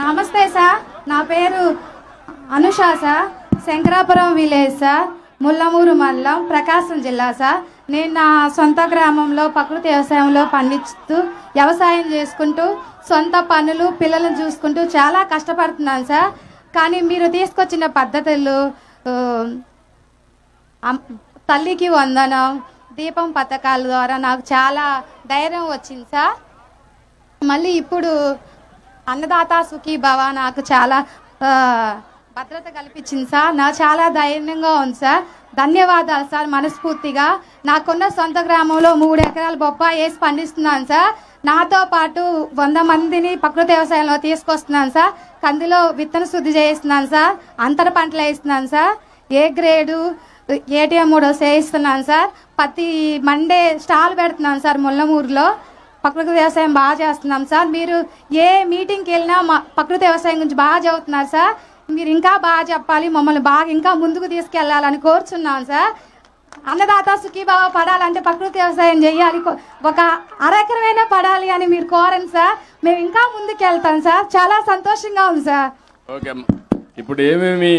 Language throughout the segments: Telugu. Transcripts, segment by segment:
నమస్తే సార్, నా పేరు Anusha sir. Shankarapuram village sir, Mullamuru మండలం, ప్రకాశం జిల్లా సార్. నేను నా సొంత గ్రామంలో ప్రకృతి వ్యవసాయంలో పండిస్తూ వ్యవసాయం చేసుకుంటూ సొంత పనులు పిల్లలను చూసుకుంటూ చాలా కష్టపడుతున్నాను సార్. కానీ మీరు తీసుకొచ్చిన పద్ధతులు తల్లికి వందనం, దీపం పథకాల ద్వారా నాకు చాలా ధైర్యం వచ్చింది సార్. మళ్ళీ ఇప్పుడు అన్నదాత సుఖీభవ నాకు చాలా భద్రత కల్పించింది సార్. నాకు చాలా ధైర్యంగా ఉంది సార్. ధన్యవాదాలు సార్ మనస్ఫూర్తిగా. నాకున్న సొంత గ్రామంలో 3 ఎకరాల బొప్పాయి వేసి పండిస్తున్నాను సార్. నాతో పాటు 100 మందిని ప్రకృతి వ్యవసాయంలో తీసుకొస్తున్నాను సార్. కందిలో విత్తన శుద్ధి చేయిస్తున్నాను సార్. అంతర పంటలు వేస్తున్నాను సార్. ఏ గ్రేడు ఏటీఎం 3 చేయిస్తున్నాను సార్. ప్రతి మండే స్టాల్ పెడుతున్నాను సార్. ముల్లమూరులో ప్రకృతి వ్యవసాయం బాగా చేస్తున్నాం సార్. మీరు ఏ మీటింగ్కి వెళ్ళినా మా ప్రకృతి వ్యవసాయం గురించి బాగా చదువుతున్నారు సార్. మీరు ఇంకా బాగా చెప్పాలి, మమ్మల్ని బాగా ఇంకా ముందుకు తీసుకెళ్లాలని కోరుచున్నాం సార్. అన్నదాత సుఖీభావ పడాలంటే ప్రకృతి వ్యవసాయం చేయాలి, ఒక అరెకరమైనా పడాలి అని మీరు కోరండి సార్. మేము ఇంకా ముందుకు వెళ్తాం సార్. చాలా సంతోషంగా ఉంది సార్. ఓకే, ఇప్పుడు ఏమేమి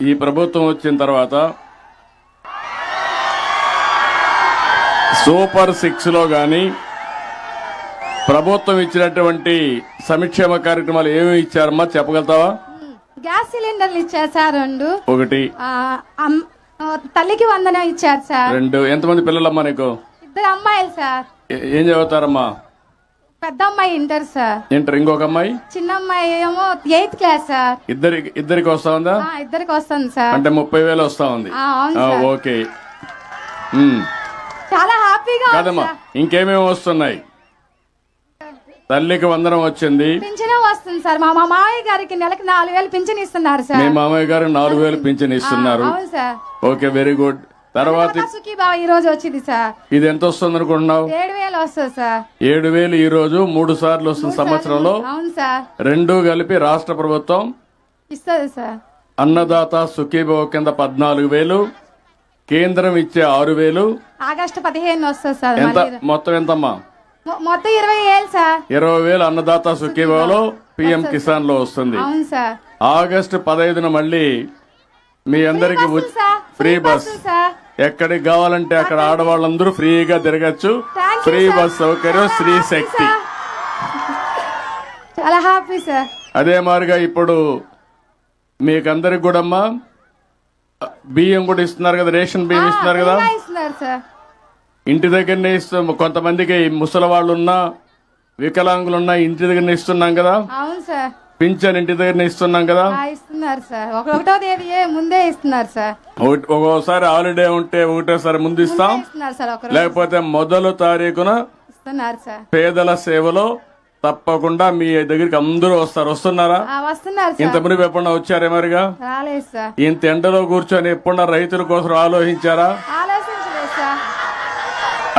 ఈ ప్రభుత్వం వచ్చిన తర్వాత సూపర్ 6లో కానీ ప్రభుత్వం ఇచ్చినటువంటి సంక్షేమ కార్యక్రమాలు ఏమేమి ఇచ్చారమ్మా చెప్పగలుగుతావా? గ్యాస్ సిలిండర్లు ఇచ్చారు సార్ 2. ఒకటి తల్లికి వందనం ఇచ్చారు సార్. 2. ఎంతమంది పిల్లలమ్మా నీకు? 2 అమ్మాయిలు సార్. ఏం చదువుతారమ్మా? పెద్ద అమ్మాయి ఇంటర్ సార్. ఇంటర్. ఇంకొక అమ్మాయి? చిన్న అమ్మాయి ఏమో 8th క్లాస్ సార్. ఇద్దరికి వస్తా ఉందా? ఇద్దరికి వస్తుంది సార్. అంటే 30,000 వస్తా ఉంది. ఓకే, చాలా హ్యాపీగా కాదమ్మా. ఇంకేమేమి వస్తున్నాయి? తల్లికి వందనం వచ్చింది, పింఛన్ వస్తుంది సార్. మా మామయ్య గారికి నెలకు 4,000 పింఛన్ ఇస్తున్నారు సార్. మీ మామయ్య గారు 4,000 పింఛన్ ఇస్తున్నారు. అవును సార్. Okay, very good. తర్వాత సుఖీభావ ఈ రోజు వచ్చింది సార్. ఇది ఎంత వస్తుంది అనుకుంటున్నావు? 7,000 వస్తుంది సార్. 7,000 ఈ రోజు 3 సార్లు వస్తుంది సంవత్సరంలో. అవును సార్. 2 కలిపి రాష్ట్ర ప్రభుత్వం ఇస్తుంది సార్. అన్నదాత సుఖీభావ కింద 14,000, కేంద్రం ఇచ్చే 6,000. ఆగస్టు 15 వస్తుంది సార్. ఎంత మొత్తం? ఎంతమ్మా? మొత్తం 20,000 సార్. 20,000 అన్నదాత సుఖీభావలో పిఎం కిసాన్ లో వస్తుంది. అవును సార్. ఆగస్టు 15న మళ్ళీ మీ అందరికి ఫ్రీ బస్. ఎక్కడికి కావాలంటే అక్కడ ఆడవాళ్ళందరూ ఫ్రీగా తిరగచ్చు. ఫ్రీ బస్ సౌకర్యం, స్త్రీ శక్తి. చాలా హ్యాపీ సార్. అదే మాదిరిగా ఇప్పుడు మీకందరికి కూడా అమ్మా బియ్యం కూడా ఇస్తున్నారు కదా, రేషన్ బియ్యం ఇస్తున్నారు కదా. ఇస్తున్నారు సార్. ఇంటి దగ్గరనే ఇస్తాం. కొంతమందికి ముసలి వాళ్ళు ఉన్నా, వికలాంగులున్నా ఇంటి దగ్గరనే ఇస్తున్నాం కదా. అవును సార్. పింఛన్ ఇంటి దగ్గరనే ఇస్తున్నాం కదా. ఇస్తున్నారు సార్. 1వ తేదీ ముందే ఇస్తున్నారు సార్. ఒక్కోసారి హాలిడే ఉంటే ఒకటేసారి ముందు ఇస్తాం, లేకపోతే మొదటి తారీఖున ఇస్తున్నారు సార్. పేదల సేవలో తప్పకుండా మీ దగ్గరికి అందరూ వస్తారు. వస్తున్నారా? వస్తున్నారు. ఇంత మునిపు ఎప్పుడన్నా వచ్చారే? మరిగా రాలేదు సార్. ఇంత ఎండలో కూర్చొని ఎప్పుడన్నా రైతుల కోసం ఆలోచించారా? ఆలోచించలేదు సార్.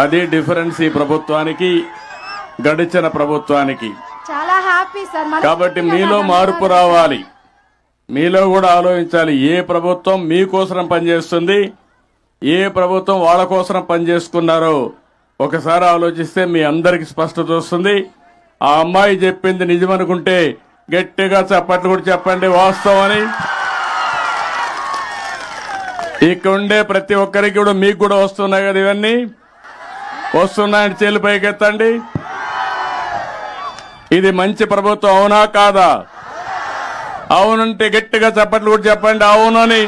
అది డిఫరెన్స్ ఈ ప్రభుత్వానికి, గడిచిన ప్రభుత్వానికి. చాలా హ్యాపీ సార్. కాబట్టి మీలో మార్పు రావాలి, మీలో కూడా ఆలోచించాలి. ఏ ప్రభుత్వం మీకోసం పనిచేస్తుంది, ఏ ప్రభుత్వం వాళ్ళ కోసం పనిచేసుకున్నారో ఒకసారి ఆలోచిస్తే మీ అందరికి స్పష్టత వస్తుంది. ఆ అమ్మాయి చెప్పింది నిజమనుకుంటే గట్టిగా చప్పట్లు కూడా చెప్పండి వాస్తవని. ఇక్కడ ఉండే ప్రతి ఒక్కరికి కూడా మీకు కూడా వస్తున్నాయి కదా, ఇవన్నీ వస్తున్నాయని చేలు పైకెత్తండి. ఇది మంచి ప్రభుత్వం అవునా కాదా? అవునంటే గట్టిగా చప్పట్లు కూడా చెప్పండి అవునని.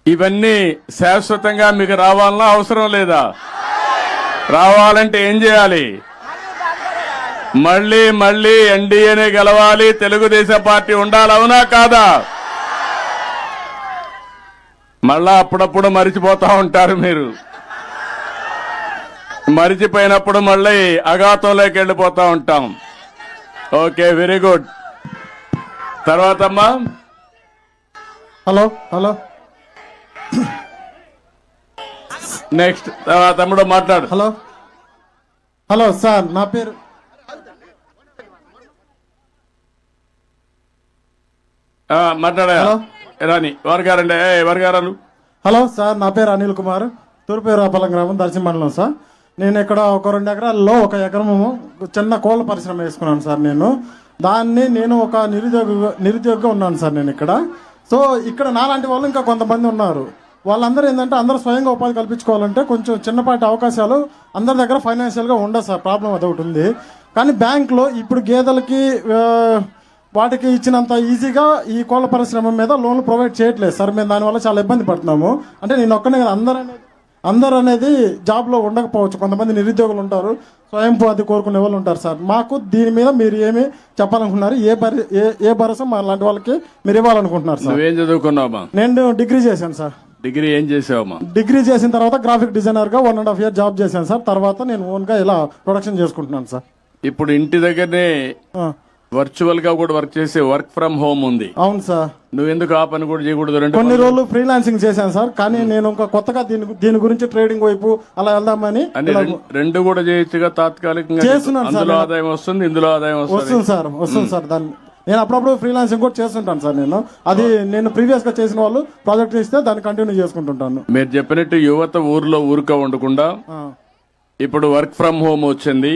ఇవన్నీ శాశ్వతంగా మీకు రావాలన్నా అవసరం లేదా? రావాలంటే ఏం చేయాలి? మళ్ళీ మళ్ళీ ఎన్డీఏనే గెలవాలి, తెలుగుదేశం పార్టీ ఉండాలి, అవునా కాదా? మళ్ళా అప్పుడప్పుడు మరిచిపోతా ఉంటారు మీరు. మరిచిపోయినప్పుడు మళ్ళీ అఘాతంలోకి వెళ్ళిపోతా ఉంటాం. Okay, very good. తర్వాత అమ్మా. హలో హలో నెక్స్ట్ తమ్ముడు మాట్లాడు. హలో హలో సార్, నా పేరు మాట్లాడా రాని వారు గారు. హలో సార్, నా పేరు అనిల్ కుమార్, తూర్పు రాపల్లం గ్రామం, దర్శి మండలం సార్. నేను ఇక్కడ ఒక 2 ఎకరాల్లో 1 ఎకరము చిన్న కోళ్ళ పరిశ్రమ వేసుకున్నాను సార్. నేను ఒక నిరుద్యోగిగా ఉన్నాను సార్ నేను ఇక్కడ. సో ఇక్కడ నాలాంటి వాళ్ళు ఇంకా కొంతమంది ఉన్నారు. వాళ్ళందరూ ఏంటంటే అందరూ స్వయంగా ఉపాధి కల్పించుకోవాలంటే కొంచెం చిన్నపాటి అవకాశాలు అందరి దగ్గర ఫైనాన్షియల్గా ఉండదు సార్. ప్రాబ్లం అదొకటి ఉంది. కానీ బ్యాంకులో ఇప్పుడు గేదెలకి వాటికి ఇచ్చినంత ఈజీగా ఈ కోళ్ళ పరిశ్రమ మీద లోన్లు ప్రొవైడ్ చేయట్లేదు సార్. మేము దానివల్ల చాలా ఇబ్బంది పడుతున్నాము. అంటే నేను ఒక్కనే అందరూ అనేది జాబ్లో ఉండకపోవచ్చు. కొంతమంది నిరుద్యోగులు ఉంటారు, స్వయం ఉపాధి కోరుకునే వాళ్ళు ఉంటారు సార్. మాకు దీని మీద మీరు ఏమి చెప్పాలనుకుంటున్నారు? ఏ భరోసా మా లాంటి వాళ్ళకి మీరు ఇవ్వాలనుకుంటున్నారు సార్? నువ్వేం చదువుకున్నావా? నేను డిగ్రీ చేశాను సార్. డిగ్రీ ఏం చేసావమ్మా? డిగ్రీ చేసిన తర్వాత గ్రాఫిక్ డిజైనర్గా 1.5 year జాబ్ చేశాను సార్. తర్వాత నేను ఓన్గా ఇలా ప్రొడక్షన్ చేసుకుంటున్నాను సార్. ఇప్పుడు ఇంటి దగ్గరనే వర్చువల్ గా కూడా వర్క్ చేసే వర్క్ ఫ్రమ్ హోమ్ ఉంది. అవును సార్. నువ్వెందుకు ఆ పని కూడా చేయకూడదు? కొన్ని రోజులు ఫ్రీలాన్సింగ్ చేశాను సార్. కానీ నేను ఇంకా కొత్తగా దీని గురించి ట్రేడింగ్ వైపు అలా వెళ్దామని. రెండు కూడా చేయొచ్చుగా తాత్కాలికంగా. చేస్తున్నాను సార్. అందులో ఆదాయం వస్తుంది, ఇందులో ఆదాయం వస్తుంది సార్. దాన్ని నేను అప్పుడప్పుడు ఫ్రీలాన్సింగ్ కూడా చేస్తుంటాను సార్. నేను ప్రీవియస్ గా చేసిన వాళ్ళు ప్రాజెక్ట్ ఇస్తే దాన్ని కంటిన్యూ చేసుకుంటుంటాను. మీరు చెప్పినట్టు యువత ఊరుక ఉండకుండా ఇప్పుడు వర్క్ ఫ్రమ్ హోమ్ వచ్చింది.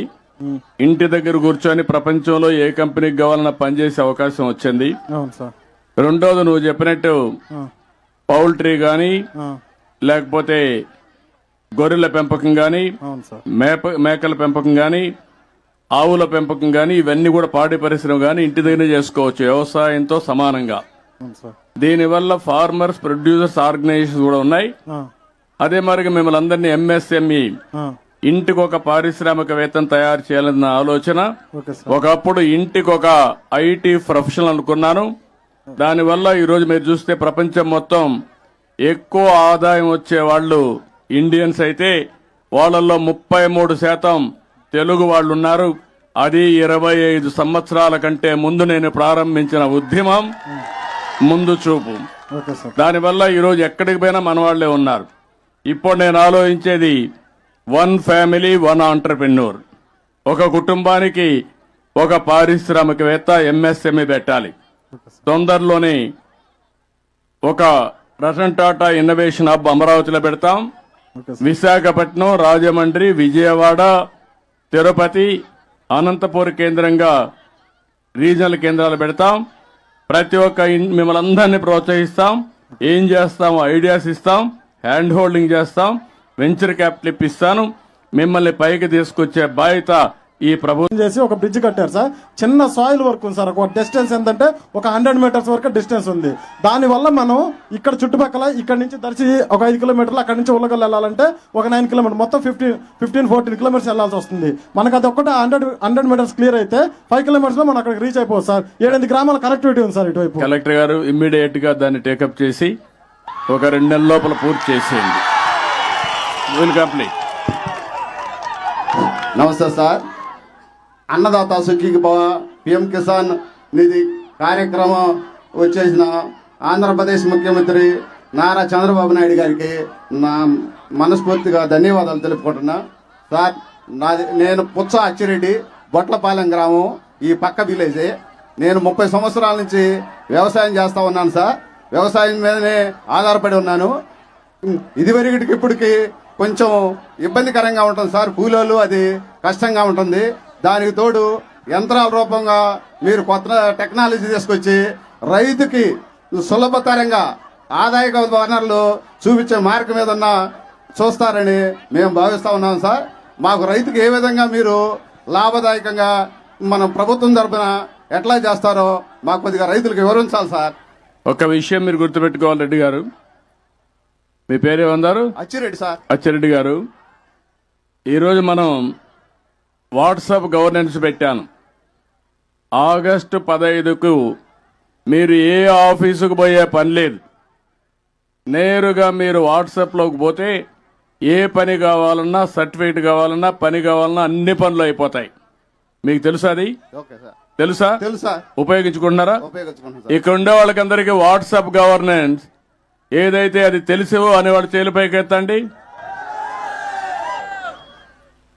ఇంటి దగ్గర కూర్చొని ప్రపంచంలో ఏ కంపెనీకి కావాలన్నా పనిచేసే అవకాశం వచ్చింది. రెండోది నువ్వు చెప్పినట్టు పౌల్ట్రీ గాని లేకపోతే గొర్రెల పెంపకం గాని మేకల పెంపకం గాని ఆవుల పెంపకం గాని ఇవన్నీ కూడా పాడి పరిశ్రమ గాని ఇంటి దగ్గర చేసుకోవచ్చు వ్యవసాయంతో సమానంగా. దీనివల్ల ఫార్మర్స్ ప్రొడ్యూసర్స్ ఆర్గనైజేషన్ కూడా ఉన్నాయి. అదే మరిగా మిమ్మల్ని అందరినీ ఎంఎస్ఎంఈ ఇంటికి ఒక పారిశ్రామికవేత్తను తయారు చేయాలన్న ఆలోచన. ఒకప్పుడు ఇంటికి ఒక ఐటీ ప్రొఫెషనల్ అనుకున్నాను. దానివల్ల ఈరోజు మీరు చూస్తే ప్రపంచం మొత్తం ఎక్కువ ఆదాయం వచ్చే వాళ్ళు ఇండియన్స్ అయితే వాళ్ళల్లో 33% తెలుగు వాళ్ళు ఉన్నారు. అది 25 సంవత్సరాల కంటే ముందు నేను ప్రారంభించిన ఉద్యమం ముందు చూపు. దానివల్ల ఈరోజు ఎక్కడికి పోయినా మన వాళ్లే ఉన్నారు. ఇప్పుడు నేను ఆలోచించేది 1 family 1 entrepreneur. ఒక కుటుంబానికి ఒక పారిశ్రామికవేత్త ఎంఎస్ఎంఈ పెట్టాలి. తొందరలోనే ఒక రతన్ టాటా ఇన్నోవేషన్ హబ్ అమరావతిలో పెడతాం. విశాఖపట్నం, రాజమండ్రి, విజయవాడ, తిరుపతి, అనంతపూర్ కేంద్రంగా రీజనల్ కేంద్రాలు పెడతాం. ప్రతి ఒక్క మిమ్మల్ని అందరినీ ప్రోత్సహిస్తాం. ఏం చేస్తాం? ఐడియాస్ ఇస్తాం, హ్యాండ్ హోల్డింగ్ చేస్తాం, వెంచర్ క్యాపిటల్ ఇప్పిస్తాను. మిమ్మల్ని పైకి తీసుకొచ్చే బాధ్యత ఈ ప్రభుత్వం చేసి ఒక బ్రిడ్జ్ కట్టారు సార్. చిన్న సాయిల్ వర్క్ ఉంది సార్. ఒక డిస్టెన్స్ ఎంతంటే ఒక 100 meters వరకు డిస్టెన్స్ ఉంది. దానివల్ల మనం ఇక్కడ చుట్టుపక్కల ఇక్కడ నుంచి దర్శి ఒక 5 kilometers, అక్కడ నుంచి ఉల్లగల్ వెళ్ళాలంటే ఒక 9 kilometers, మొత్తం 15-14 kilometers వెళ్ళాల్సి వస్తుంది. మనకు అది ఒక్కటే 100 meters క్లియర్ అయితే 5 kilometers లో మనం అక్కడికి రీచ్ అయిపోవచ్చు సార్. 7-8 గ్రామాల కనెక్టివిటీ ఉంది సార్ ఇటువైపు. కలెక్టర్ గారు ఇమ్మీడియట్ గా దాన్ని టేకప్ చేసి ఒక 2 నెలల లోపల పూర్తి చేసేయండి. కంప్లీట్. నమస్తే సార్. అన్నదాత సుఖీకి భవ పిఎం కిసాన్ నిధి కార్యక్రమం వచ్చేసిన ఆంధ్రప్రదేశ్ ముఖ్యమంత్రి నారా చంద్రబాబు నాయుడు గారికి నా మనస్ఫూర్తిగా ధన్యవాదాలు తెలుపుకుంటున్నా. సార్ నేను పుచ్చ అచ్చిరెడ్డి, బొట్లపాలెం గ్రామం, ఈ పక్క విలేజే. నేను 30 సంవత్సరాల నుంచి వ్యవసాయం చేస్తా ఉన్నాను సార్. వ్యవసాయం మీదనే ఆధారపడి ఉన్నాను. ఇదివరకటికి ఇప్పటికి కొంచెం ఇబ్బందికరంగా ఉంటుంది సార్. కూలీలు అది కష్టంగా ఉంటుంది. దానికి తోడు యంత్రాల రూపంగా మీరు కొత్త టెక్నాలజీ తీసుకొచ్చి రైతుకి సులభతరంగా ఆదాయ వనరులు చూపించే మార్గం ఏదన్నా చూస్తారని మేము భావిస్తా ఉన్నాం సార్. మాకు రైతుకి ఏ విధంగా మీరు లాభదాయకంగా మన ప్రభుత్వం తరఫున ఎట్లా చేస్తారో మాకు కొద్దిగా రైతులకు వివరించాలి సార్. ఒక విషయం మీరు గుర్తుపెట్టుకోవాలి రెడ్డి గారు. మీ పేరేమన్నారు? అచ్చిరెడ్డి సార్. అచ్చిరెడ్డి గారు, ఈరోజు మనం వాట్సాప్ గవర్నెన్స్ పెట్టాను. ఆగస్టు 15కు మీరు ఏ ఆఫీసుకు పోయే పని లేదు. నేరుగా మీరు వాట్సాప్లోకి పోతే ఏ పని కావాలన్నా, సర్టిఫికేట్ కావాలన్నా, పని కావాలన్నా అన్ని పనులు అయిపోతాయి. మీకు తెలుసా? అది తెలుసా? తెలుసా? ఉపయోగించుకుంటున్నారా? ఇక్కడ ఉండే వాళ్ళకందరికీ వాట్సాప్ గవర్నెన్స్ ఏదైతే అది తెలుసో అనేవాడు చేలిపైకి ఎత్తండి.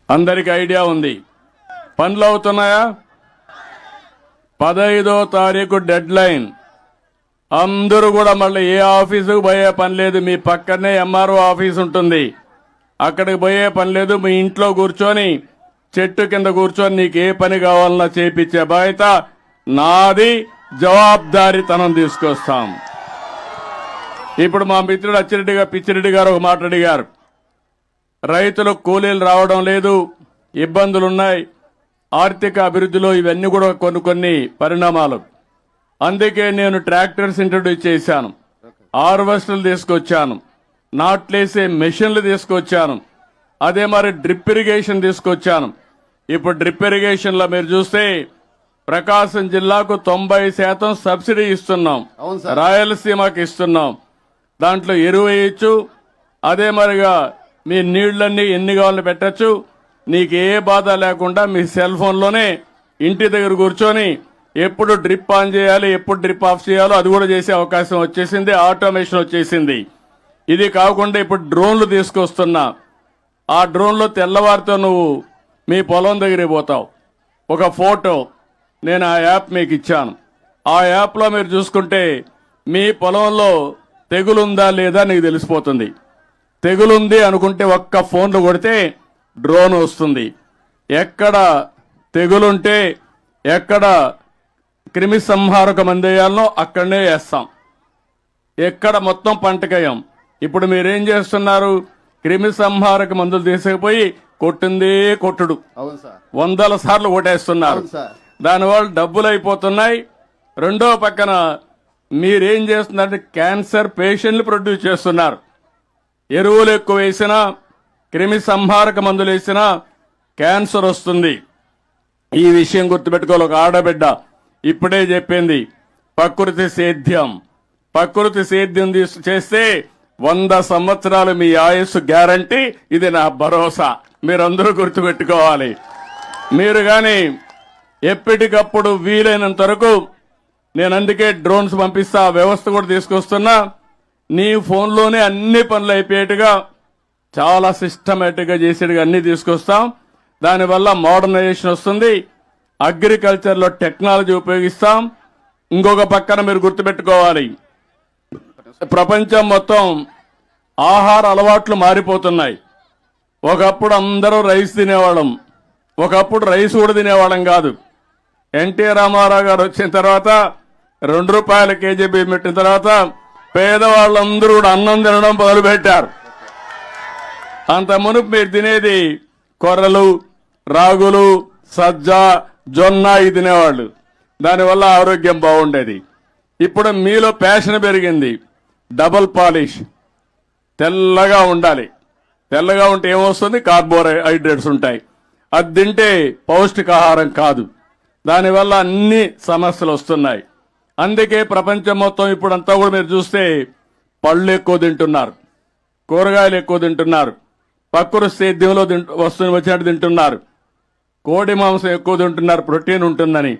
అందరికి ఐడియా ఉంది. పనులు అవుతున్నాయా? 15వ తారీఖు డెడ్ లైన్. అందరూ కూడా మళ్ళీ ఏ ఆఫీసుకు పోయే పని లేదు. మీ పక్కనే ఎంఆర్ఓ ఆఫీస్ ఉంటుంది. అక్కడికి పోయే పని లేదు. మీ ఇంట్లో కూర్చొని చెట్టు కింద కూర్చొని నీకు ఏ పని కావాలన్నా చేపించే బాధ్యత నాది. జవాబుదారీతనం తీసుకొస్తాం. ఇప్పుడు మా మిత్రుడు పిచ్చిరెడ్డి గారు ఒక మాట అడిగారు. రైతులకు కూలీలు రావడం లేదు, ఇబ్బందులున్నాయి. ఆర్థిక అభివృద్ధిలో ఇవన్నీ కూడా కొన్ని పరిణామాలు. అందుకే నేను ట్రాక్టర్స్ ఇంట్రడ్యూస్ చేశాను, హార్వెస్టర్లు తీసుకొచ్చాను, నాట్లేసే మెషిన్లు తీసుకొచ్చాను, అదే మరి డ్రిప్ ఇరిగేషన్ తీసుకొచ్చాను. ఇప్పుడు డ్రిప్ ఇరిగేషన్లో మీరు చూస్తే ప్రకాశం జిల్లాకు 90% సబ్సిడీ ఇస్తున్నాం, రాయలసీమకి ఇస్తున్నాం. దాంట్లో ఎరువు వేయచ్చు, అదే మరిగా మీ నీళ్లన్నీ ఎన్ని కావాలని పెట్టచ్చు. నీకు ఏ బాధ లేకుండా మీ సెల్ ఫోన్లోనే ఇంటి దగ్గర కూర్చొని ఎప్పుడు డ్రిప్ ఆన్ చేయాలి, ఎప్పుడు డ్రిప్ ఆఫ్ చేయాలో అది కూడా చేసే అవకాశం వచ్చేసింది. ఆటోమేషన్ వచ్చేసింది. ఇది కాకుండా ఇప్పుడు డ్రోన్లు తీసుకొస్తున్నా. ఆ డ్రోన్లో తెల్లవారితో నువ్వు మీ పొలం దగ్గరికి పోతావు, ఒక ఫోటో నేను ఆ యాప్ మీకు ఇచ్చాను. ఆ యాప్లో మీరు చూసుకుంటే మీ పొలంలో తెగులుందా లేదా నీకు తెలిసిపోతుంది. తెగులుంది అనుకుంటే ఒక్క ఫోన్లు కొడితే డ్రోన్ వస్తుంది. ఎక్కడ తెగులుంటే ఎక్కడ క్రిమి సంహారక మందేయాలనో అక్కడనే వేస్తాం. ఎక్కడ మొత్తం పంటకేయం. ఇప్పుడు మీరేం చేస్తున్నారు? క్రిమి సంహారక మందులు తీసుకుపోయి కొట్టిందే కొట్టుడు, 100 సార్లు కొట్టేస్తున్నారు. దానివల్ల డబ్బులు అయిపోతున్నాయి. రెండో పక్కన మీరేం చేస్తున్నారంటే క్యాన్సర్ పేషెంట్లు ప్రొడ్యూస్ చేస్తున్నారు. ఎరువులు ఎక్కువ వేసినా, క్రిమి సంహారక మందులు వేసినా క్యాన్సర్ వస్తుంది. ఈ విషయం గుర్తుపెట్టుకోవాలి. ఒక ఆడబిడ్డ ఇప్పుడే చెప్పింది, ప్రకృతి సేద్యం. ప్రకృతి సేద్యం చేస్తే 100 సంవత్సరాలు మీ ఆయుస్సు గ్యారంటీ. ఇది నా భరోసా. మీరందరూ గుర్తుపెట్టుకోవాలి. మీరు కానీ ఎప్పటికప్పుడు వీలైనంత వరకు నేను అందుకే డ్రోన్స్ పంపిస్తా, వ్యవస్థ కూడా తీసుకొస్తున్నా. నీ ఫోన్లోనే అన్ని పనులు అయిపోయేట్టుగా చాలా సిస్టమేటిక్గా చేసేట్టుగా అన్ని తీసుకొస్తాం. దానివల్ల మోడర్నైజేషన్ వస్తుంది. అగ్రికల్చర్లో టెక్నాలజీ ఉపయోగిస్తాం. ఇంకొక పక్కన మీరు గుర్తుపెట్టుకోవాలి, ప్రపంచం మొత్తం ఆహార అలవాట్లు మారిపోతున్నాయి. ఒకప్పుడు అందరూ రైస్ తినేవాళ్ళం, ఒకప్పుడు రైస్ కూడా తినేవాళ్ళం కాదు. ఎన్టీ రామారావు గారు వచ్చిన తర్వాత 2 రూపాయల కేజీ బియ్యం పెట్టిన తర్వాత పేదవాళ్ళందరూ కూడా అన్నం తినడం మొదలుపెట్టారు. అంత మునుపు మీరు తినేది కొర్రలు, రాగులు, సజ్జ, జొన్న ఇవి తినేవాళ్ళు. దానివల్ల ఆరోగ్యం బాగుండేది. ఇప్పుడు మీలో ప్యాషన్ పెరిగింది. డబుల్ పాలిష్, తెల్లగా ఉండాలి. తెల్లగా ఉంటే ఏమొస్తుంది? కార్బోహైడ్రేట్స్ ఉంటాయి. అది తింటే పౌష్టికాహారం కాదు. దానివల్ల అన్ని సమస్యలు వస్తున్నాయి. అందుకే ప్రపంచం మొత్తం ఇప్పుడంతా కూడా మీరు చూస్తే పళ్ళు ఎక్కువ తింటున్నారు, కూరగాయలు ఎక్కువ తింటున్నారు, ప్రకృతి సేద్యంలో వచ్చినట్టు తింటున్నారు, కోడి మాంసం ఎక్కువ తింటున్నారు, ప్రోటీన్ ఉంటుందని.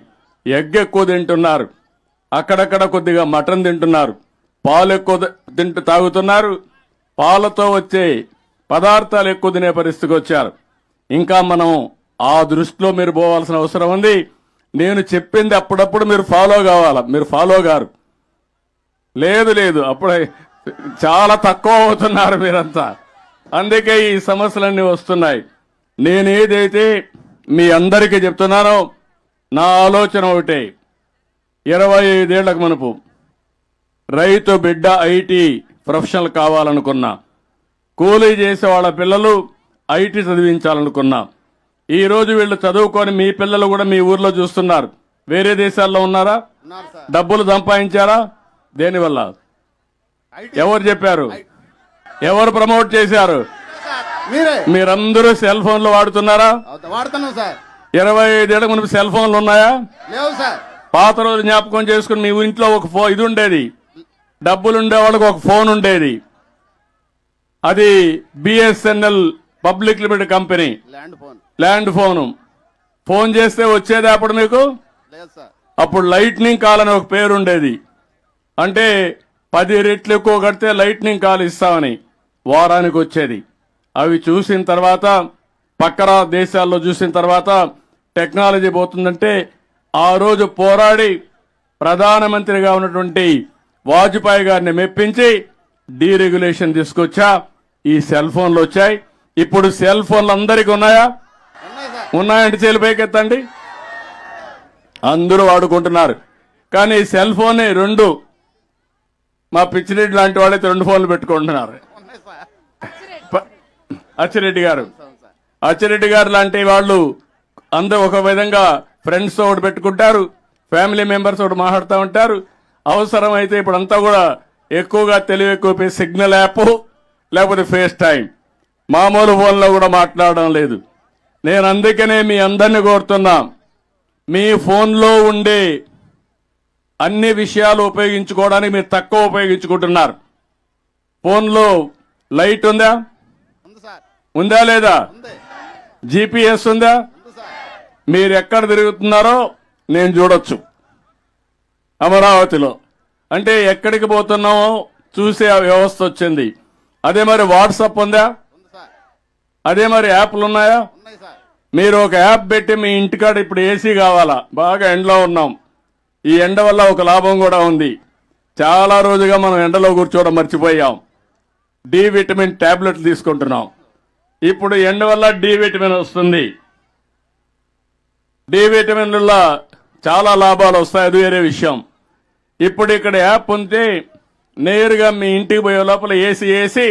ఎగ్ ఎక్కువ తింటున్నారు, అక్కడక్కడ కొద్దిగా మటన్ తింటున్నారు, పాలు ఎక్కువ తాగుతున్నారు. పాలతో వచ్చే పదార్థాలు ఎక్కువ తినే పరిస్థితికి వచ్చారు. ఇంకా మనం ఆ దృష్టిలో మీరు పోవాల్సిన అవసరం ఉంది. నేను చెప్పింది అప్పుడప్పుడు మీరు ఫాలో కావాలా. మీరు ఫాలో గారు లేదు అప్పుడే చాలా తక్కువ అవుతున్నారు మీరంతా. అందుకే ఈ సమస్యలన్నీ వస్తున్నాయి. నేనేదైతే మీ అందరికీ చెప్తున్నానో నా ఆలోచన ఒకటే. 25 ఏళ్లకు మనపు రైతు బిడ్డ ఐటీ ప్రొఫెషనల్ కావాలనుకున్నా, కూలీ చేసే వాళ్ళ పిల్లలు ఐటీ చదివించాలనుకున్నా. ఈ రోజు వీళ్ళు చదువుకొని మీ పిల్లలు కూడా మీ ఊర్లో చూస్తున్నారు. వేరే దేశాల్లో ఉన్నారా? డబ్బులు సంపాదించారా? దేనివల్ల? ఎవరు చెప్పారు? ఎవరు ప్రమోట్ చేశారు? మీరందరూ సెల్ ఫోన్లు వాడుతున్నారా? వాడుతున్నాం సార్. 25 ఏళ్ళకు మనకు సెల్ ఫోన్లు ఉన్నాయా? లేవు సార్. పాత రోజు జ్ఞాపకం చేసుకుని మీ ఇంట్లో ఒక ఇది ఉండేది, డబ్బులుండే వాళ్ళకి ఒక ఫోన్ ఉండేది. అది BSNL public limited company, land phone. Phone చేస్తే వచ్చేది అప్పుడు మీకు. అప్పుడు లైట్నింగ్ కాల్ అని ఒక పేరు ఉండేది. అంటే 10 రెట్లు ఎక్కువ కడితే లైట్నింగ్ కాల్ ఇస్తామని వారానికి వచ్చేది. అవి చూసిన తర్వాత పక్కన దేశాల్లో చూసిన తర్వాత టెక్నాలజీ పోతుందంటే ఆ రోజు పోరాడి ప్రధానమంత్రిగా ఉన్నటువంటి వాజ్పేయి గారిని మెప్పించి డీరెగ్యులేషన్ తీసుకొచ్చా. ఈ సెల్ ఫోన్లు వచ్చాయి. ఇప్పుడు సెల్ ఫోన్లు అందరికీ ఉన్నాయా? ఉన్నాయంటే చేలు పైకెత్తండి. అందరూ వాడుకుంటున్నారు. కానీ సెల్ ఫోన్ రెండు, మా పిచ్చిరెడ్డి లాంటి వాళ్ళైతే 2 ఫోన్లు పెట్టుకుంటున్నారు. అచ్చిరెడ్డి గారు లాంటి వాళ్ళు అందరూ ఒక విధంగా ఫ్రెండ్స్ ఒకటి పెట్టుకుంటారు, ఫ్యామిలీ మెంబర్స్ ఒకటి మాట్లాడుతూ ఉంటారు. అవసరం అయితే ఇప్పుడు అంతా కూడా ఎక్కువగా తెలివి ఎక్కువ సిగ్నల్ యాప్ లేకపోతే ఫేస్ టైం, మామూలు ఫోన్లో కూడా మాట్లాడడం లేదు. నేను అందుకనే మీ అందరినీ కోరుతున్నా, మీ ఫోన్లో ఉండే అన్ని విషయాలు ఉపయోగించుకోవడానికి మీరు తక్కువ ఉపయోగించుకుంటున్నారు. ఫోన్లో లైట్ ఉందా? ఉందా లేదా? GPS ఉందా? మీరు ఎక్కడ తిరుగుతున్నారో నేను చూడొచ్చు అమరావతిలో. అంటే ఎక్కడికి పోతున్నామో చూసే వ్యవస్థ వచ్చింది. అదే మరి వాట్సాప్ ఉందా? అదే మరి యాప్లు ఉన్నాయా? మీరు ఒక యాప్ పెట్టి మీ ఇంటికాడ ఇప్పుడు ఏసీ కావాలా, బాగా ఎండలో ఉన్నాం, ఈ ఎండ వల్ల ఒక లాభం కూడా ఉంది. చాలా రోజుగా మనం ఎండలో కూర్చోవడం మర్చిపోయాం. డి విటమిన్ టాబ్లెట్లు తీసుకుంటున్నాం. ఇప్పుడు ఎండ వల్ల డి విటమిన్ వస్తుంది. డి విటమిన్ వల్ల చాలా లాభాలు వస్తాయి, అది వేరే విషయం. ఇప్పుడు ఇక్కడ యాప్ ఉంటే నేరుగా మీ ఇంటికి పోయే లోపల ఏసీ వేసి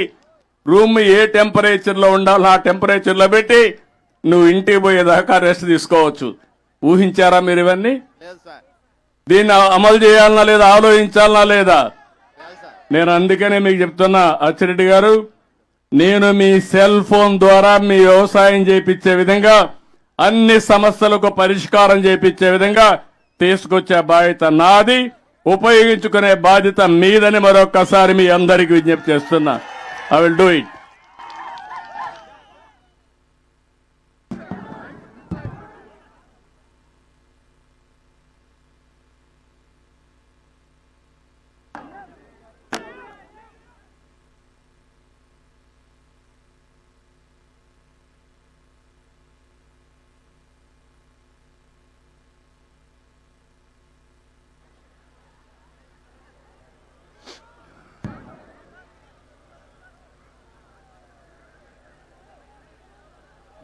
రూమ్ ఏ టెంపరేచర్లో ఉండాలో ఆ టెంపరేచర్లో పెట్టి నువ్వు ఇంటికి పోయేదాకా రెస్ట్ తీసుకోవచ్చు. ఊహించారా మీరు ఇవన్నీ? దీన్ని అమలు చేయాలనా లేదా, ఆలోచించాలనా లేదా? నేను అందుకనే మీకు చెప్తున్నా అచ్చిరెడ్డి గారు, నేను మీ సెల్ ఫోన్ ద్వారా మీ వ్యవసాయం చేయించే విధంగా, అన్ని సమస్యలకు పరిష్కారం చేయించే విధంగా తీసుకొచ్చే బాధ్యత నాది, ఉపయోగించుకునే బాధ్యత మీదని మరొక్కసారి మీ అందరికీ విజ్ఞప్తి చేస్తున్నా. I will do it.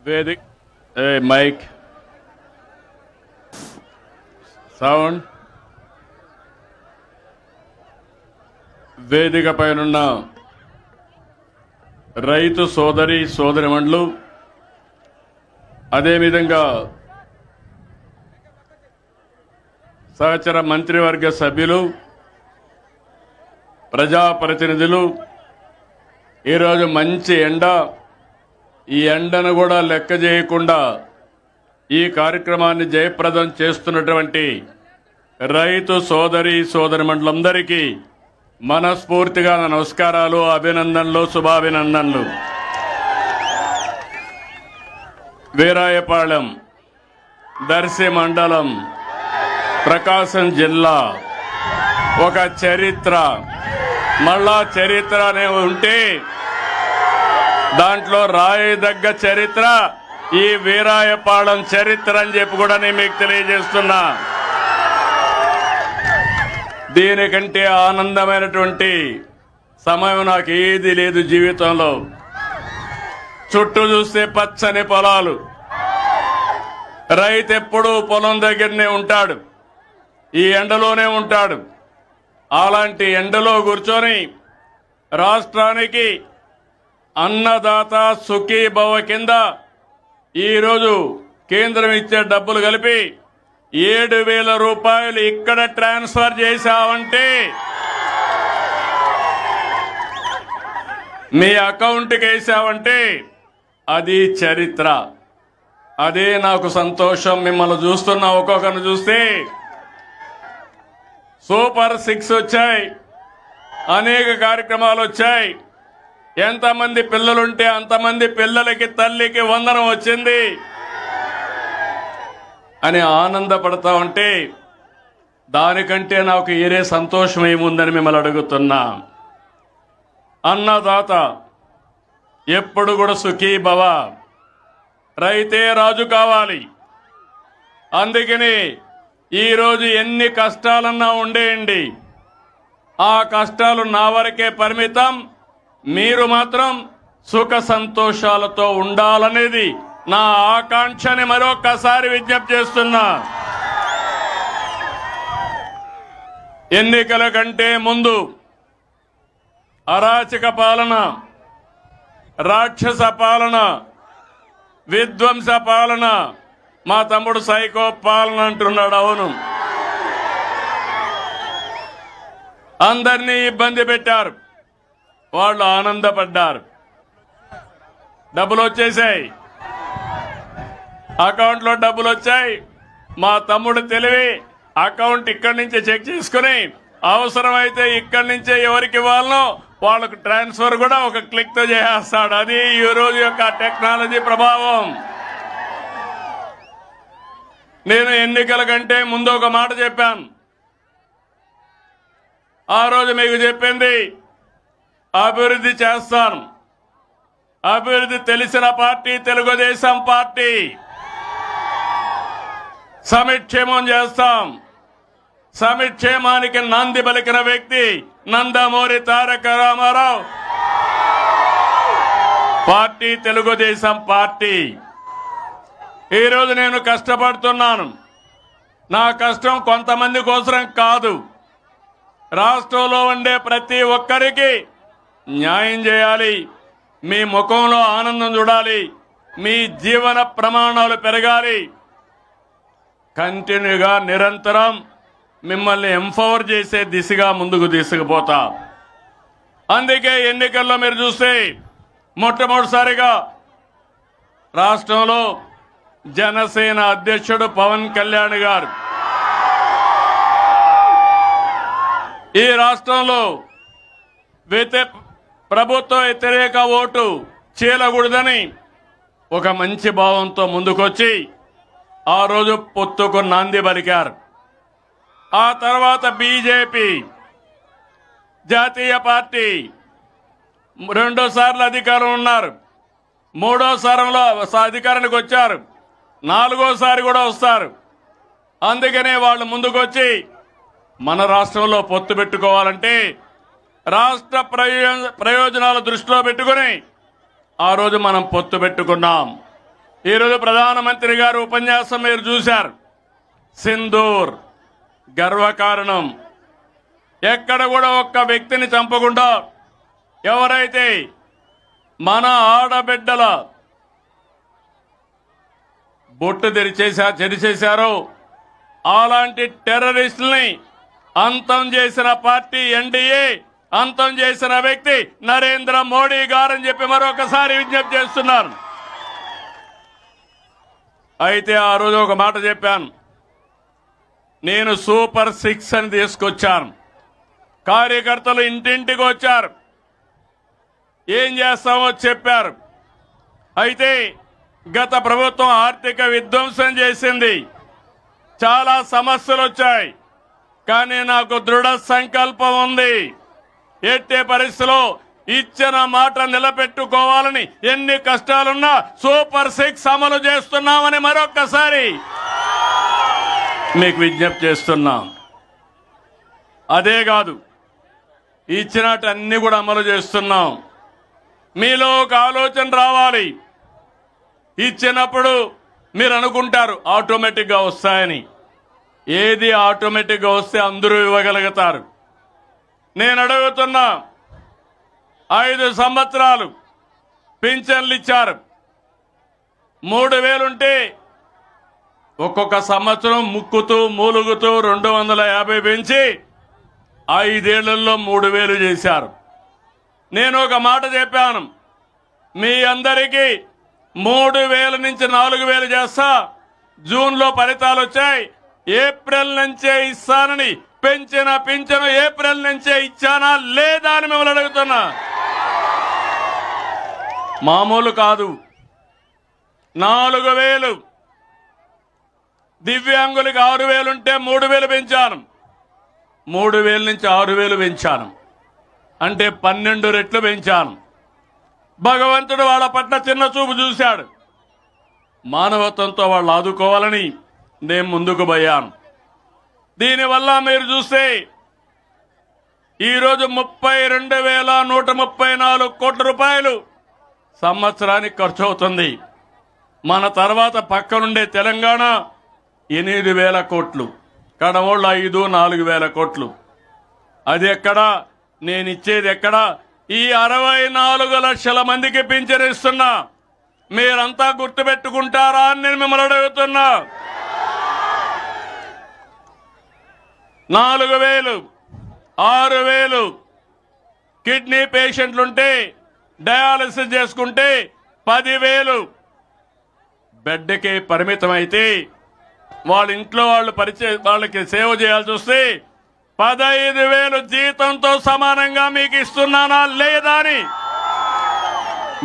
వేదిక మైక్ సౌండ్. వేదిక పైనున్న రైతు సోదరి సోదరిమణులు, అదేవిధంగా సహచర మంత్రివర్గ సభ్యులు, ప్రజాప్రతినిధులు, ఈరోజు మంచి ఎండ, ఈ ఎండను కూడా లెక్క చేయకుండా ఈ కార్యక్రమాన్ని జయప్రదం చేస్తున్నటువంటి రైతు సోదరి సోదరిమణులందరికీ మనస్ఫూర్తిగా నమస్కారాలు, అభినందనలు, శుభాభినందనలు. వీరాయపాళెం, దర్శి మండలం, ప్రకాశం జిల్లా ఒక చరిత్ర, మళ్ళా చరిత్ర అనే ఉంటే దాంట్లో రాయదగ్గ చరిత్ర ఈ వీరాయపాళెం చరిత్ర అని చెప్పి కూడా నేను మీకు తెలియజేస్తున్నా. దీనికంటే ఆనందమైనటువంటి సమయం నాకు ఏది లేదు జీవితంలో. చుట్టూ చూస్తే పచ్చని పొలాలు, రైతు ఎప్పుడూ పొలం దగ్గరనే ఉంటాడు, ఈ ఎండలోనే ఉంటాడు. అలాంటి ఎండలో కూర్చొని రాష్ట్రానికి అన్నదాత సుఖీభవ కింద ఈరోజు కేంద్రం ఇచ్చే డబ్బులు కలిపి 7,000 రూపాయలు ఇక్కడ ట్రాన్స్ఫర్ చేశామంటే మీ అకౌంట్కి వేసామంటే అది చరిత్ర. అదే నాకు సంతోషం. మిమ్మల్ని చూస్తున్నా, ఒక్కొక్కరిని చూస్తే సూపర్ 6 వచ్చాయి, అనేక కార్యక్రమాలు వచ్చాయి. ఎంతమంది పిల్లలుంటే అంతమంది పిల్లలకి తల్లికి వందనం వచ్చింది అని ఆనందపడతా ఉంటే దానికంటే నాకు ఏరే సంతోషం ఏముందని మిమ్మల్ని అడుగుతున్నా. అన్నదాత ఎప్పుడు కూడా సుఖీభవ, రైతే రాజు కావాలి. అందుకని ఈరోజు ఎన్ని కష్టాలన్నా ఉండేయండి, ఆ కష్టాలు నా వరకే పరిమితం. మీరు మాత్రం సుఖ సంతోషాలతో ఉండాలనేది నా ఆకాంక్షని మరొకసారి విజ్ఞప్తి చేస్తున్నా. ఎన్నికల కంటే ముందు అరాచక పాలన, రాక్షస పాలన, విధ్వంస పాలన, మా తమ్ముడు సైకో పాలన అంటున్నాడు. అవును, అందరినీ ఇబ్బంది పెట్టారు, వాళ్ళు ఆనందపడ్డారు. డబ్బులు వచ్చేసాయి, అకౌంట్లో డబ్బులు వచ్చాయి. మా తమ్ముడు తెలివి అకౌంట్ ఇక్కడి నుంచే చెక్ చేసుకుని అవసరమైతే ఇక్కడి నుంచే ఎవరికి ఇవ్వాలనో వాళ్ళకు ట్రాన్స్ఫర్ కూడా ఒక క్లిక్ తో చేసేస్తాడు. అది ఈ రోజు యొక్క టెక్నాలజీ ప్రభావం. నేను ఎన్నికల కంటే ముందు ఒక మాట చెప్పాను. ఆ రోజు మీకు చెప్పింది అభివృద్ధి చేస్తాను. అభివృద్ధి తెలిసిన పార్టీ తెలుగుదేశం పార్టీ. సమిక్షేమం చేస్తాం. సమిక్షేమానికి నాంది పలికిన వ్యక్తి నందమూరి తారక రామారావు. Party Telugu Desam party. ఈరోజు నేను కష్టపడుతున్నాను. నా కష్టం కొంతమంది కోసం కాదు, రాష్ట్రంలో ఉండే ప్రతి ఒక్కరికి న్యాయం చేయాలి. మీ ముఖంలో ఆనందం చూడాలి, మీ జీవన ప్రమాణాలు పెరగాలి. కంటిన్యూగా నిరంతరం మిమ్మల్ని ఎంపవర్ చేసే దిశగా ముందుకు తీసుకుపోతా. అందుకే ఎన్నికల్లో మీరు చూస్తే మొట్టమొదటిసారిగా రాష్ట్రంలో జనసేన అధ్యక్షుడు పవన్ కళ్యాణ్ గారు ఈ రాష్ట్రంలో ప్రభుత్వ వ్యతిరేక ఓటు చీలకూడదని ఒక మంచి భావంతో ముందుకొచ్చి ఆ రోజు పొత్తుకు నాంది పలికారు. ఆ తర్వాత బీజేపీ జాతీయ పార్టీ రెండోసార్లు అధికారం ఉన్నారు, మూడోసారిలో అధికారానికి వచ్చారు, నాలుగోసారి కూడా వస్తారు. అందుకనే వాళ్ళు ముందుకొచ్చి మన రాష్ట్రంలో పొత్తు పెట్టుకోవాలంటే రాష్ట్ర ప్రయోజనాల దృష్టిలో పెట్టుకుని ఆ రోజు మనం పొత్తు పెట్టుకున్నాం. ఈరోజు ప్రధానమంత్రి గారు ఉపన్యాసం మీరు చూశారు. సింధూర్ గర్వకారణం. ఎక్కడ కూడా ఒక్క వ్యక్తిని చంపకుండా ఎవరైతే మన ఆడబిడ్డల బొట్టు చెరిచేశారో అలాంటి టెర్రరిస్టుల్ని అంతం చేసిన పార్టీ ఎన్డీఏ, అంతం చేసిన వ్యక్తి నరేంద్ర మోడీ గారని చెప్పి మరొకసారి విజ్ఞప్తి చేస్తున్నారు. అయితే ఆ రోజు ఒక మాట చెప్పాను. నేను సూపర్ 6 అని తీసుకొచ్చాను. కార్యకర్తలు ఇంటింటికి వచ్చారు, ఏం చేస్తామో చెప్పారు. అయితే గత ప్రభుత్వం ఆర్థిక విధ్వంసం చేసింది, చాలా సమస్యలు వచ్చాయి. కానీ నాకు దృఢ సంకల్పం ఉంది. ఎట్టే పరిస్థితిలో ఇచ్చిన మాట నిలబెట్టుకోవాలని ఎన్ని కష్టాలున్నా సూపర్ 6 అమలు చేస్తున్నామని మరొక్కసారి మీకు విజ్ఞప్తి చేస్తున్నాం. అదే కాదు, ఇచ్చినట్టు అన్ని కూడా అమలు చేస్తున్నాం. మీలో ఒక ఆలోచన రావాలి. ఇచ్చినప్పుడు మీరు అనుకుంటారు ఆటోమేటిక్గా వస్తాయని. ఏది ఆటోమేటిక్గా వస్తే అందరూ ఇవ్వగలుగుతారు. నేను అడుగుతున్నా, 5 సంవత్సరాలు పింఛన్లు ఇచ్చారు. 3,000 ఉంటే ఒక్కొక్క సంవత్సరం ముక్కుతూ మూలుగుతూ 250 పెంచి 5 ఏళ్లలో 3,000 చేశారు. నేను ఒక మాట చెప్పాను, మీ అందరికీ 3,000 నుంచి 4,000 చేస్తా. జూన్లో ఫలితాలు వచ్చాయి, ఏప్రిల్ నుంచే ఇస్తానని పెంచిన పింఛను ఏప్రిల్ నుంచే ఇచ్చానా లేదా అని మిమ్మల్ని అడుగుతున్నా. మామూలు కాదు. 4,000 దివ్యాంగులకి 6,000 ఉంటే 3,000 పెంచాను. 3,000 నుంచి 6,000 పెంచాను, అంటే 12 రెట్లు పెంచాను. భగవంతుడు వాళ్ళ పట్ల చిన్న చూపు చూశాడు. మానవత్వంతో వాళ్ళు ఆదుకోవాలని నేను ముందుకు పోయాను. దీనివల్ల మీరు చూస్తే ఈరోజు 32,134 కోట్ల రూపాయలు సంవత్సరానికి ఖర్చు అవుతుంది. మన తర్వాత పక్కనుండే తెలంగాణ 8,000 కోట్లు, కడవోళ్ళు 4,000 కోట్లు. అది ఎక్కడా? నేను ఇచ్చేది ఎక్కడా? ఈ 64 లక్షల మందికి పింఛను ఇస్తున్నా. మీరంతా గుర్తుపెట్టుకుంటారా అని నేను మిమ్మల్ని అడుగుతున్నా. 4,000, 6,000 కిడ్నీ పేషెంట్లుంటే డయాలసిస్ చేసుకుంటే 10,000 బెడ్కి పరిమితమైతే వాళ్ళ ఇంట్లో వాళ్ళకి సేవ చేయాల్సి వస్తే 15,000 జీతంతో సమానంగా మీకు ఇస్తున్నానా లేదా అని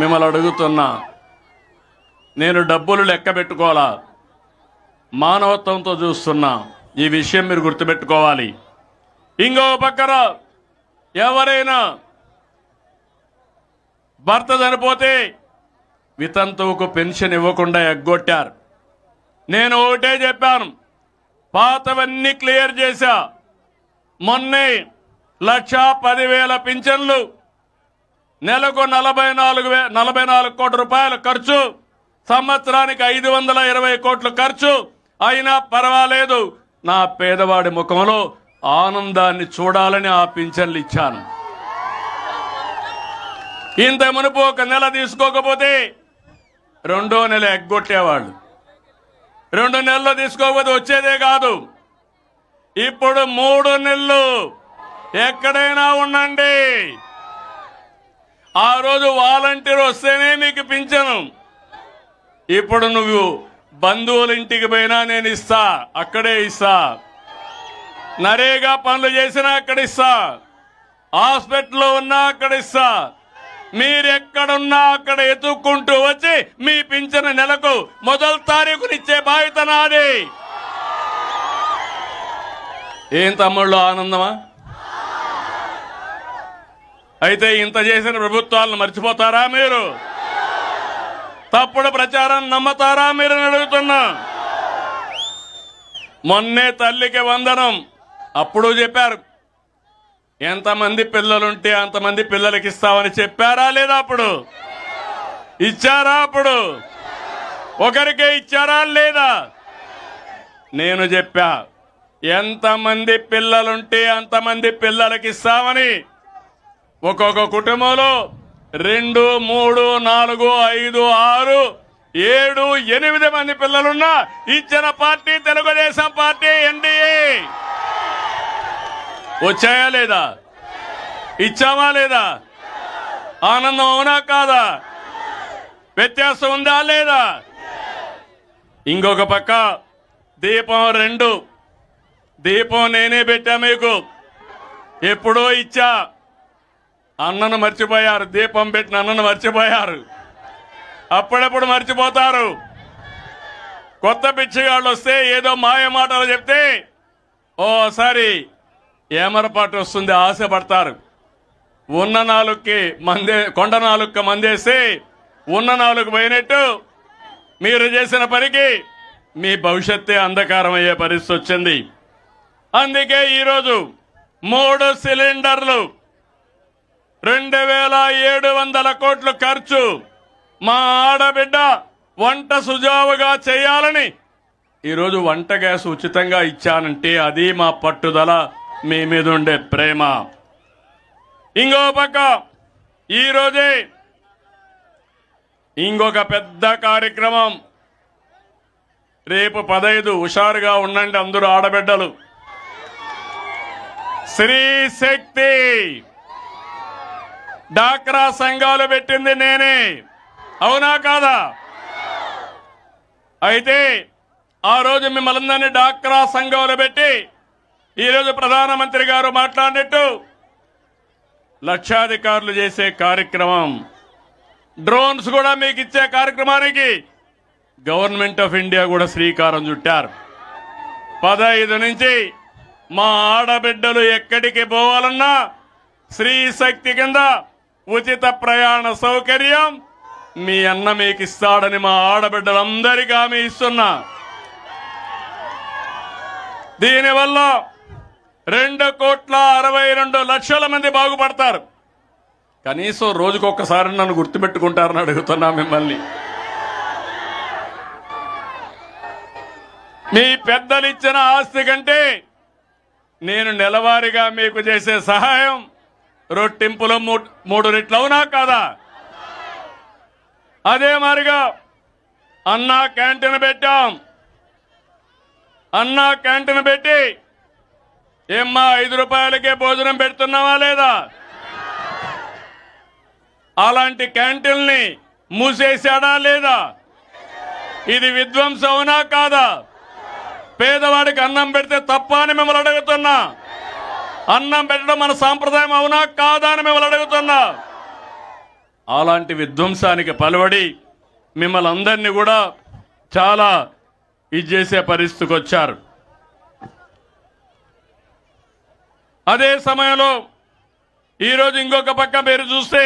మిమ్మల్ని అడుగుతున్నా. నేను డబ్బులు లెక్క పెట్టుకోవాలా, మానవత్వంతో చూస్తున్నా. ఈ విషయం మీరు గుర్తుపెట్టుకోవాలి. ఇంకో పక్కన ఎవరైనా భర్త చనిపోతే వితంతువుకు పెన్షన్ ఇవ్వకుండా ఎగ్గొట్టారు. నేను ఒకటే చెప్పాను, పాతవన్నీ క్లియర్ చేశా. మొన్నే 1,10,000 పింఛన్లు, నెలకు 44 కోట్ల రూపాయలు ఖర్చు, సంవత్సరానికి 520 కోట్లు ఖర్చు. అయినా పర్వాలేదు, నా పేదవాడి ముఖంలో ఆనందాన్ని చూడాలని ఆ పింఛన్లు ఇచ్చాను. ఇంత మునుపు 1 నెల తీసుకోకపోతే 2వ నెల ఎగ్గొట్టేవాళ్ళు. 2 నెలలు తీసుకోకపోతే వచ్చేదే కాదు. ఇప్పుడు 3 నెలలు ఎక్కడైనా ఉండండి. ఆ రోజు వాలంటీర్ వస్తేనే మీకు పింఛను. ఇప్పుడు నువ్వు బంధువుల ఇంటికి పోయినా నేను ఇస్తా, అక్కడే ఇస్తా. నరేగా పనులు చేసినా అక్కడ ఇస్తా, హాస్పిటల్లో ఉన్నా అక్కడ ఇస్తా. మీరెక్కడున్నా అక్కడ ఎత్తుక్కుంటూ వచ్చి మీ పింఛను నెలకు 1వ తారీఖునిచ్చే బాధ్యత నాది. ఏం తమ్ముళ్ళు, ఆనందమా? అయితే ఇంత చేసిన ప్రభుత్వాలను మర్చిపోతారా మీరు? తప్పుడు ప్రచారం నమ్మతారా మీరు అడుగుతున్నా. మొన్నే తల్లికి వందనం అప్పుడు చెప్పారు, ఎంతమంది పిల్లలుంటే అంతమంది పిల్లలకి ఇస్తామని చెప్పారా లేదా? అప్పుడు ఇచ్చారా? అప్పుడు ఒకరికే ఇచ్చారా లేదా? నేను చెప్పా, ఎంతమంది పిల్లలుంటే అంతమంది పిల్లలకి ఇస్తామని. ఒక్కొక్క కుటుంబంలో 2, 3, 4, 5, 6, 7, 8 మంది పిల్లలున్నా ఇచ్చిన పార్టీ తెలుగుదేశం పార్టీ, ఎన్డీఏ. వచ్చాయా లేదా? ఇచ్చామా లేదా? ఆనందం అవునా కాదా? వ్యత్యాసం ఉందా లేదా? ఇంకొక పక్క దీపం 2, దీపం నేనే పెట్టా మీకు. ఎప్పుడో ఇచ్చా, అన్నను మర్చిపోయారు. దీపం పెట్టిన అన్నను మర్చిపోయారు. అప్పుడప్పుడు మర్చిపోతారు. కొత్త పిచ్చిగాళ్ళు వస్తే ఏదో మాయ మాటలు చెప్తే ఓసారి ఏమరపాటు వస్తుంది, ఆశపడతారు. ఉన్న 4కి మందే, కొండ 4కి మందేస్తే ఉన్న 4 పోయినట్టు మీరు చేసిన పనికి మీ భవిష్యత్తే అంధకారం అయ్యే పరిస్థితి వచ్చింది. అందుకే ఈరోజు 3 సిలిండర్లు, 2,700 కోట్లు ఖర్చు. మా ఆడబిడ్డ వంట సుజావుగా చేయాలని ఈరోజు వంట గ్యాస్ ఉచితంగా ఇచ్చానంటే అది మా పట్టుదల, మీ మీద ఉండే ప్రేమ. ఇంకో పక్క ఈరోజే ఇంకొక పెద్ద కార్యక్రమం. రేపు 15 హుషారుగా ఉండండి అందరూ ఆడబిడ్డలు. స్త్రీ శక్తి డాక్రా సంఘాలు పెట్టింది నేనే, అవునా కాదా? అయితే ఆ రోజు మిమ్మల్ని డాక్రా సంఘాలు పెట్టి ఈరోజు ప్రధానమంత్రి గారు మాట్లాడినట్టు లక్షాధికారులు చేసే కార్యక్రమం, డ్రోన్స్ కూడా మీకు ఇచ్చే కార్యక్రమానికి గవర్నమెంట్ ఆఫ్ ఇండియా కూడా శ్రీకారం చుట్టారు. 15 నుంచి మా ఆడబిడ్డలు ఎక్కడికి పోవాలన్నా స్త్రీ శక్తి కింద ఉచిత ప్రయాణ సౌకర్యం మీ అన్న మీకు ఇస్తాడని మా ఆడబిడ్డలందరికీ హామీ ఇస్తున్నా. దీనివల్ల 2,62,00,000 మంది బాగుపడతారు. కనీసం రోజుకొక్కసారి నన్ను గుర్తుపెట్టుకుంటారని అడుగుతున్నా మిమ్మల్ని. మీ పెద్దలు ఇచ్చిన ఆస్తి కంటే నేను నెలవారీగా మీకు చేసే సహాయం రొట్టింపులో 3 రెట్లు అవునా కాదా? అదే మరిగా అన్నా క్యాంటీన్ పెట్టాం. అన్నా క్యాంటీన్ పెట్టి ఏమ్మా 5 రూపాయలకే భోజనం పెడుతున్నావా లేదా? అలాంటి క్యాంటీన్ని మూసేశాడా లేదా? ఇది విధ్వంసం అవునా కాదా? పేదవాడికి అన్నం పెడితే తప్ప అని మిమ్మల్ని అడుగుతున్నా. అన్నం పెట్టడం మన సాంప్రదాయం అవునా కాదా అని మిమ్మల్ని అడుగుతున్నా. అలాంటి విధ్వంసానికి పలువడి మిమ్మల్ని అందరినీ కూడా చాలా ఇది చేసే పరిస్థితికి వచ్చారు. అదే సమయంలో ఈరోజు ఇంకొక పక్క మీరు చూస్తే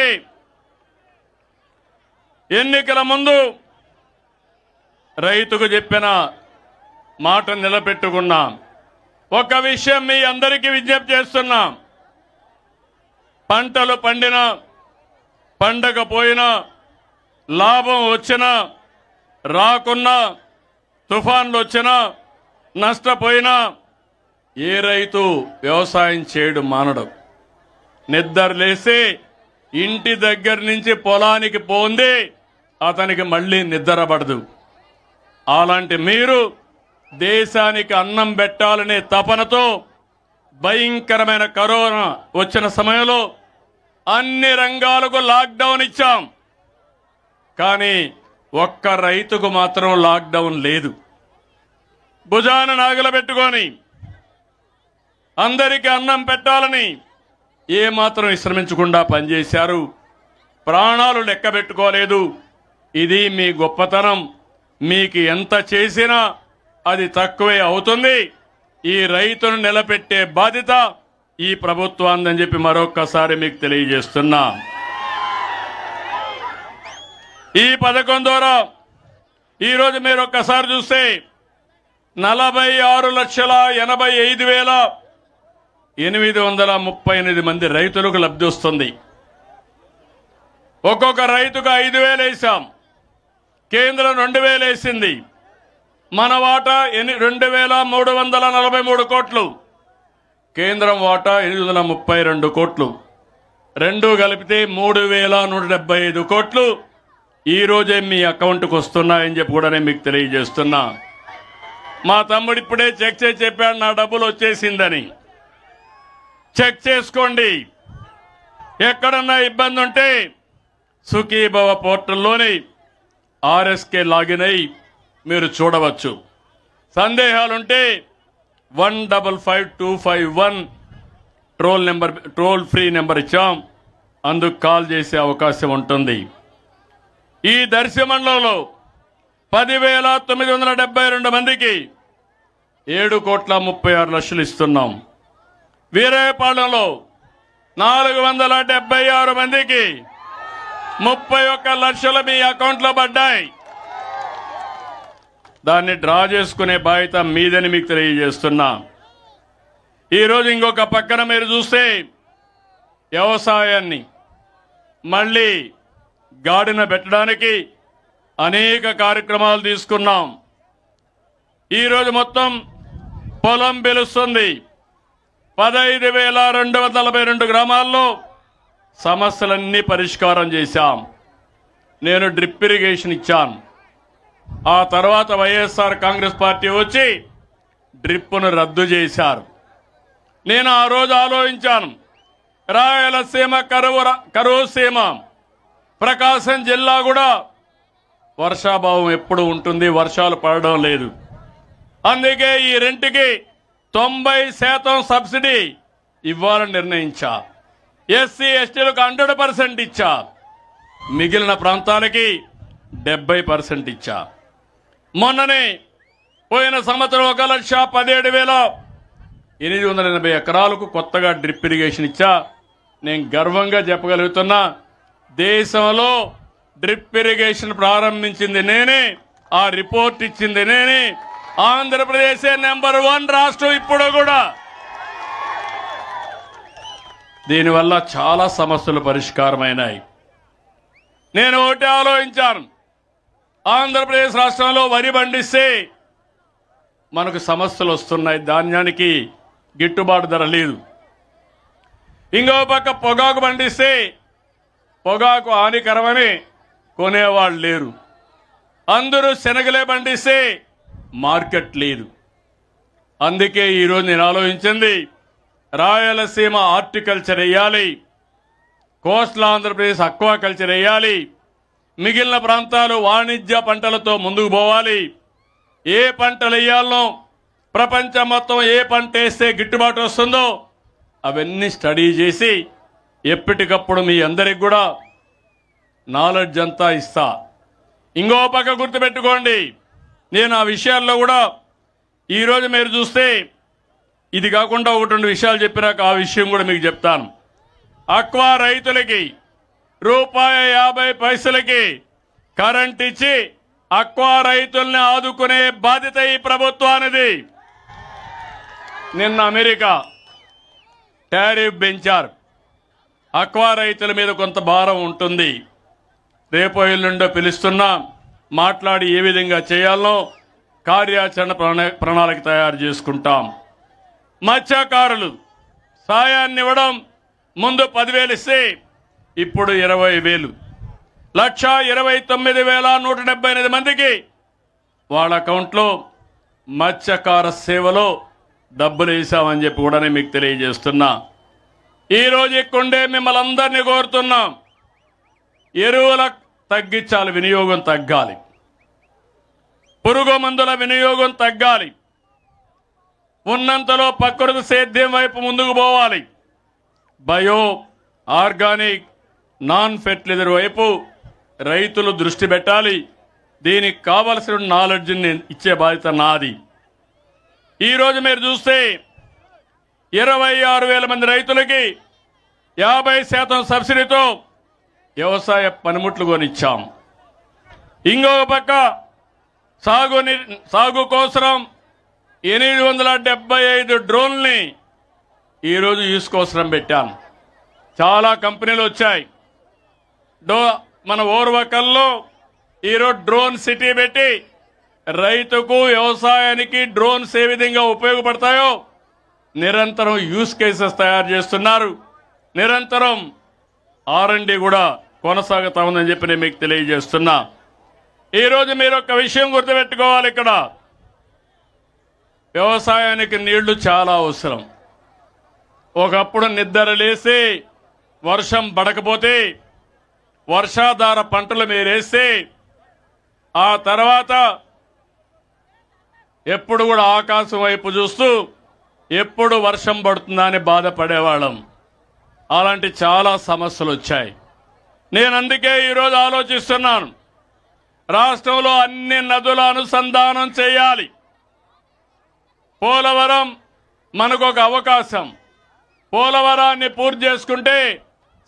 ఎన్నికల ముందు రైతుకు చెప్పిన మాట నిలబెట్టుకున్నాం. ఒక విషయం మీ అందరికీ విజ్ఞప్తి చేస్తున్నాం. పంటలు పండినా పండకపోయినా లాభం వచ్చినా రాకున్నా తుఫాన్లు వచ్చినా నష్టపోయినా ఏ రైతు వ్యవసాయం చేయడం మానడు. నిద్ర లేసి ఇంటి దగ్గర నుంచి పొలానికి పోంది అతనికి మళ్ళీ నిద్ర పడదు. అలాంటి మీరు దేశానికి అన్నం పెట్టాలనే తపనతో భయంకరమైన కరోనా వచ్చిన సమయంలో అన్ని రంగాలకు లాక్డౌన్ ఇచ్చాం. కానీ ఒక్క రైతుకు మాత్రం లాక్డౌన్ లేదు. భుజాన నాగల పెట్టుకొని అందరికీ అన్నం పెట్టాలని ఏమాత్రం విశ్రమించకుండా పనిచేశారు. ప్రాణాలు లెక్క పెట్టుకోలేదు. ఇది మీ గొప్పతనం. మీకు ఎంత చేసినా అది తక్కువే అవుతుంది. ఈ రైతును నిలబెట్టే బాధ్యత ఈ ప్రభుత్వాన్ని చెప్పి మరొక్కసారి మీకు తెలియజేస్తున్నా. ఈ పథకం ద్వారా ఈరోజు మీరు ఒక్కసారి చూస్తే 46,85,838 మంది రైతులకు లబ్ధి వస్తుంది. ఒక్కొక్క రైతుకు 5,000 వేసాం. కేంద్రం 2,000 వేసింది. మన వాటా 2,343 కోట్లు, కేంద్రం వాటా 832 కోట్లు, రెండు కలిపితే 3,175 కోట్లు ఈ రోజే మీ అకౌంట్కి వస్తున్నాయని చెప్పి కూడా నేను మీకు తెలియజేస్తున్నా. మా తమ్ముడు ఇప్పుడే చెక్ చేసి చెప్పాడు నా డబ్బులు వచ్చేసిందని. చెక్ చేసుకోండి. ఎక్కడన్నా ఇబ్బంది ఉంటే సుఖీభవ పోర్టల్లోని ఆర్ఎస్కే లాగిన్ అయి మీరు చూడవచ్చు. సందేహాలుంటే 155251 టోల్ ఫ్రీ నెంబర్ ఇచ్చాం. అందుకు కాల్ చేసే అవకాశం ఉంటుంది. ఈ దర్శి మండలంలో 10,972 మందికి 7,36,00,000 ఇస్తున్నాం. వీరాయపాలెంలో 476 మందికి 31 లక్షలు మీ అకౌంట్లో పడ్డాయి. దాన్ని డ్రా చేసుకునే బాధ్యత మీదని మీకు తెలియజేస్తున్నా. ఈరోజు ఇంకొక పక్కన మీరు చూస్తే వ్యవసాయాన్ని మళ్ళీ గాడిన పెట్టడానికి అనేక కార్యక్రమాలు తీసుకున్నాం. ఈరోజు మొత్తం పొలం పిలుస్తుంది. 15,242 గ్రామాల్లో సమస్యలన్నీ పరిష్కారం చేశాం. నేను డ్రిప్ ఇరిగేషన్ ఇచ్చాను. ఆ తర్వాత వైఎస్ఆర్ కాంగ్రెస్ పార్టీ వచ్చి డ్రిప్ను రద్దు చేశారు. నేను ఆ రోజు ఆలోచించాను, రాయలసీమ కరువు సీమ ప్రకాశం జిల్లా కూడా వర్షాభావం ఎప్పుడు ఉంటుంది, వర్షాలు పడడం లేదు. అందుకే ఈ రెంట్కి 90% సబ్సిడీ ఇవ్వాలని నిర్ణయించా. ఎస్సీ ఎస్టీలకు 100% ఇచ్చా. మిగిలిన ప్రాంతాలకి 70% ఇచ్చా. మొన్ననే పోయిన సంవత్సరం 1,17,880 ఎకరాలకు కొత్తగా డ్రిప్ ఇరిగేషన్ ఇచ్చా. నేను గర్వంగా చెప్పగలుగుతున్నా, దేశంలో డ్రిప్ ఇరిగేషన్ ప్రారంభించింది నేనే, ఆ రిపోర్ట్ ఇచ్చింది నేనే. ఆంధ్రప్రదేశ్ నెంబర్ 1 రాష్ట్రం ఇప్పుడు కూడా. దీనివల్ల చాలా సమస్యలు పరిష్కారమైనాయి. నేను ఒకటి ఆలోచించాను, ఆంధ్రప్రదేశ్ రాష్ట్రంలో వరి పండిస్తే మనకు సమస్యలు వస్తున్నాయి, ధాన్యానికి గిట్టుబాటు ధర లేదు. ఇంకో పక్క పొగాకు పండిస్తే పొగాకు హానికరమని కొనేవాళ్ళు లేరు. అందరూ శనగలే పండిస్తే మార్కెట్ లేదు. అందుకే ఈరోజు నేను ఆలోచించింది, రాయలసీమ హార్టికల్చర్ వేయాలి, కోస్టల్ ఆంధ్రప్రదేశ్ అక్వాకల్చర్ వేయాలి, మిగిలిన ప్రాంతాలు వాణిజ్య పంటలతో ముందుకు పోవాలి. ఏ పంటలు వేయాలనో, ప్రపంచం మొత్తం ఏ పంట వేస్తే గిట్టుబాటు వస్తుందో అవన్నీ స్టడీ చేసి ఎప్పటికప్పుడు మీ అందరికి కూడా నాలెడ్జ్ అంతా ఇస్తా. ఇంకో పక్క గుర్తుపెట్టుకోండి, నేను ఆ విషయాల్లో కూడా ఈరోజు మీరు చూస్తే ఇది కాకుండా ఒకటి రెండు విషయాలు చెప్పినాక ఆ విషయం కూడా మీకు చెప్తాను. అక్వా రైతులకి ₹50 కరెంట్ ఇచ్చి అక్వా రైతుల్ని ఆదుకునే బాధ్యత ఈ ప్రభుత్వానిది. నిన్న అమెరికా టారిఫ్ పెంచారు, అక్వా రైతుల మీద కొంత భారం ఉంటుంది. రేపో ఎల్లుండో పిలుస్తున్నా, మాట్లాడి ఏ విధంగా చేయాలనో కార్యాచరణ ప్రణాళిక తయారు చేసుకుంటాం. మత్స్యకారులు సాయాన్ని ఇవ్వడం, ముందు 10,000 ఇస్తే ఇప్పుడు 20,000, 1,29,178 మందికి వాళ్ళ అకౌంట్లో మత్స్యకార సేవలో డబ్బులు వేసామని చెప్పి కూడా నేను మీకు తెలియజేస్తున్నా. ఈరోజు ఇక్కడే మిమ్మల్ని అందరినీ కోరుతున్నాం, ఎరువుల తగ్గించాలి, వినియోగం తగ్గాలి, పురుగు మందుల వినియోగం తగ్గాలి, ఉన్నంతలో ప్రకృతి సేద్యం వైపు ముందుకు పోవాలి, బయో ఆర్గానిక్ నాన్ ఫెర్టిలైజర్ వైపు రైతులు దృష్టి పెట్టాలి. దీనికి కావలసిన నాలెడ్జ్ని ఇచ్చే బాధ్యత నాది. ఈరోజు మీరు చూస్తే 26,000 మంది రైతులకి 50% సబ్సిడీతో వ్యవసాయ పనిముట్లు కొనిచ్చాం. ఇంకొక పక్క సాగు కోసం 875 డ్రోన్లని ఈరోజు యూస్ కోసం పెట్టాను. చాలా కంపెనీలు వచ్చాయి. మన ఓర్వకల్లో ఈరోజు డ్రోన్ సిటీ పెట్టి రైతుకు వ్యవసాయానికి డ్రోన్స్ ఏ విధంగా ఉపయోగపడతాయో నిరంతరం యూస్ కేసెస్ తయారు చేస్తున్నారు. నిరంతరం R&D కూడా కొనసాగుతా ఉందని చెప్పి నేను మీకు తెలియజేస్తున్నా. ఈరోజు మీరు ఒక విషయం గుర్తుపెట్టుకోవాలి, ఇక్కడ వ్యవసాయానికి నీళ్లు చాలా అవసరం. ఒకప్పుడు నిద్ర లేసి వర్షం పడకపోతే వర్షాధార పంటలు మీరేస్తే ఆ తర్వాత ఎప్పుడు కూడా ఆకాశం వైపు చూస్తూ ఎప్పుడు వర్షం పడుతుందా అని బాధపడేవాళ్ళం. అలాంటి చాలా సమస్యలు వచ్చాయి. నేను అందుకే ఈరోజు ఆలోచిస్తున్నాను, రాష్ట్రంలో అన్ని నదుల అనుసంధానం చేయాలి. పోలవరం మనకు ఒక అవకాశం. పోలవరాన్ని పూర్తి చేసుకుంటే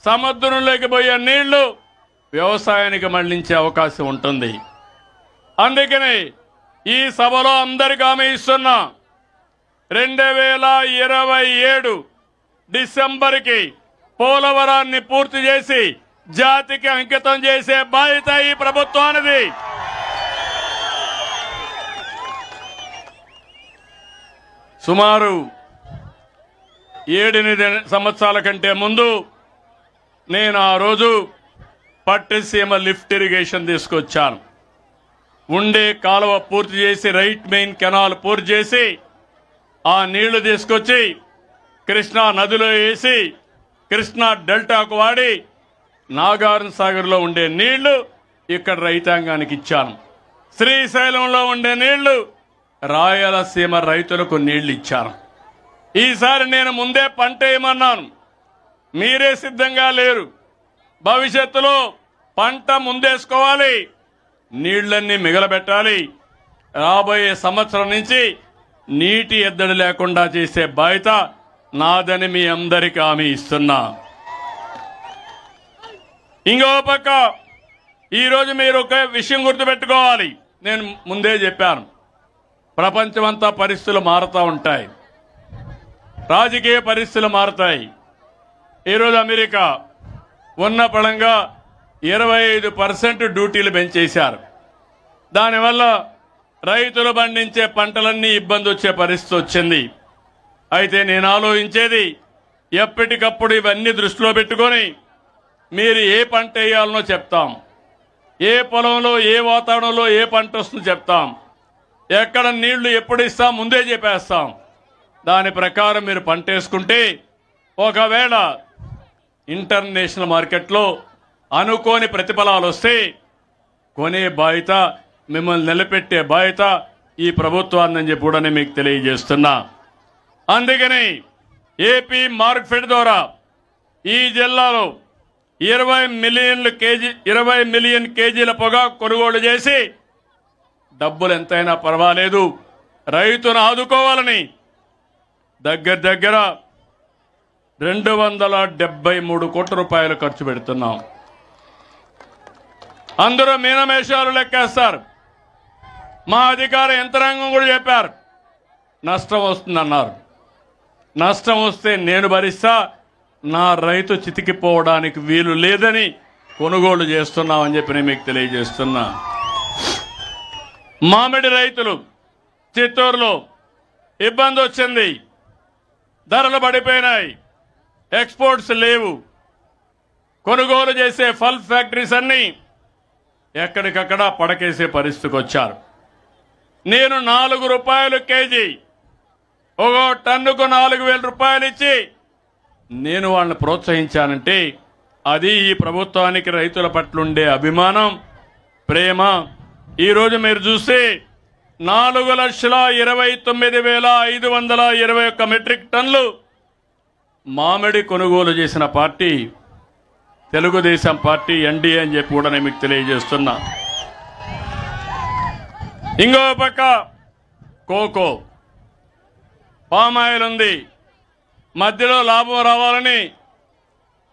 సముద్రంలోకి పోయే నీళ్లు వ్యవసాయానికి మళ్లించే అవకాశం ఉంటుంది. అందుకని ఈ సభలో అందరికీ హామీ ఇస్తున్నా, 2027 డిసెంబర్కి పోలవరాన్ని పూర్తి చేసి జాతికి అంకితం చేసే బాధ్యత ఈ ప్రభుత్వానిది. సుమారు 7-8 సంవత్సరాల కంటే ముందు నేను ఆ రోజు పట్టిసీమ లిఫ్ట్ ఇరిగేషన్ తీసుకొచ్చాను. ఉండే కాలువ పూర్తి చేసి రైట్ మెయిన్ కెనాల్ పూర్తి చేసి ఆ నీళ్లు తీసుకొచ్చి కృష్ణా నదిలో వేసి కృష్ణా డెల్టాకు వాడి నాగార్జున సాగర్లో ఉండే నీళ్లు ఇక్కడ రైతాంగానికి ఇచ్చాను. శ్రీశైలంలో ఉండే నీళ్లు రాయలసీమ రైతులకు నీళ్లు ఇచ్చాను. ఈసారి నేను ముందే పంట వేయమన్నాను, మీరే సిద్ధంగా లేరు. భవిష్యత్తులో పంట ముందేసుకోవాలి, నీళ్లన్నీ మిగలబెట్టాలి. రాబోయే సంవత్సరం నుంచి నీటి ఎద్దడి లేకుండా చేసే బాధ్యత నాదని మీ అందరికీ హామీ ఇస్తున్నా. ఇంకో పక్క ఈరోజు మీరు ఒక విషయం గుర్తుపెట్టుకోవాలి, నేను ముందే చెప్పాను, ప్రపంచమంతా పరిస్థితులు మారుతూ ఉంటాయి, రాజకీయ పరిస్థితులు మారుతాయి. ఈరోజు అమెరికా ఉన్న పళంగా 25% డ్యూటీలు పెంచేశారు. దానివల్ల రైతులు పండించే పంటలన్నీ ఇబ్బంది వచ్చే పరిస్థితి వచ్చింది. అయితే నేను ఆలోచించేది ఎప్పటికప్పుడు ఇవన్నీ దృష్టిలో పెట్టుకొని మీరు ఏ పంట వేయాలనో చెప్తాం, ఏ పొలంలో ఏ వాతావరణంలో ఏ పంట వస్తుందో చెప్తాం, ఎక్కడ నీళ్లు ఎప్పుడు ఇస్తాం ముందే చెప్పేస్తాం. దాని ప్రకారం మీరు పంట వేసుకుంటే ఒకవేళ ఇంటర్నేషనల్ మార్కెట్లో అనుకోని ప్రతిఫలాలు వస్తే కొనే బాధ్యత, మిమ్మల్ని నిలబెట్టే బాధ్యత ఈ ప్రభుత్వాన్ని చెప్పి కూడా మీకు తెలియజేస్తున్నా. అందుకని ఏపీ మార్కెట్ ద్వారా ఈ జిల్లాలో 20 మిలియన్ కేజీల పొగాకు కొనుగోలు చేసి డబ్బులు ఎంతైనా పర్వాలేదు రైతును ఆదుకోవాలని దగ్గర 273 కోట్ల రూపాయలు ఖర్చు పెడుతున్నాం. అందరూ మీనమేషాలు లెక్కేస్తారు. మా అధికార యంత్రాంగం కూడా చెప్పారు నష్టం వస్తుందన్నారు. నష్టం వస్తే నేను భరిస్తా, నా రైతు చితికిపోవడానికి వీలు లేదని కొనుగోలు చేస్తున్నామని చెప్పి నేను మీకు తెలియజేస్తున్నా. మామిడి రైతులు చిత్తూరులో ఇబ్బంది వచ్చింది, ధరలు పడిపోయినాయి, ఎక్స్పోర్ట్స్ లేవు. కొనుగోలు చేసే ఫల్ ఫ్యాక్టరీస్ అన్నీ ఎక్కడికక్కడ పడకేసే పరిస్థితికి వచ్చారు. నేను 4 రూపాయలు కేజీ, ఒక టన్నుకు 4,000 రూపాయలు ఇచ్చి నేను వాళ్ళని ప్రోత్సహించానంటే అది ఈ ప్రభుత్వానికి రైతుల పట్ల ఉండే అభిమానం, ప్రేమ. ఈరోజు మీరు చూస్తే 4,29,521 మెట్రిక్ టన్నులు మామిడి కొనుగోలు చేసిన పార్టీ తెలుగుదేశం పార్టీ, ఎన్డీఏ అని చెప్పి కూడా నేను మీకు తెలియజేస్తున్నా. ఇంకో పక్క కోకో, పామాయిల్ ఉంది. మధ్యలో లాభం రావాలని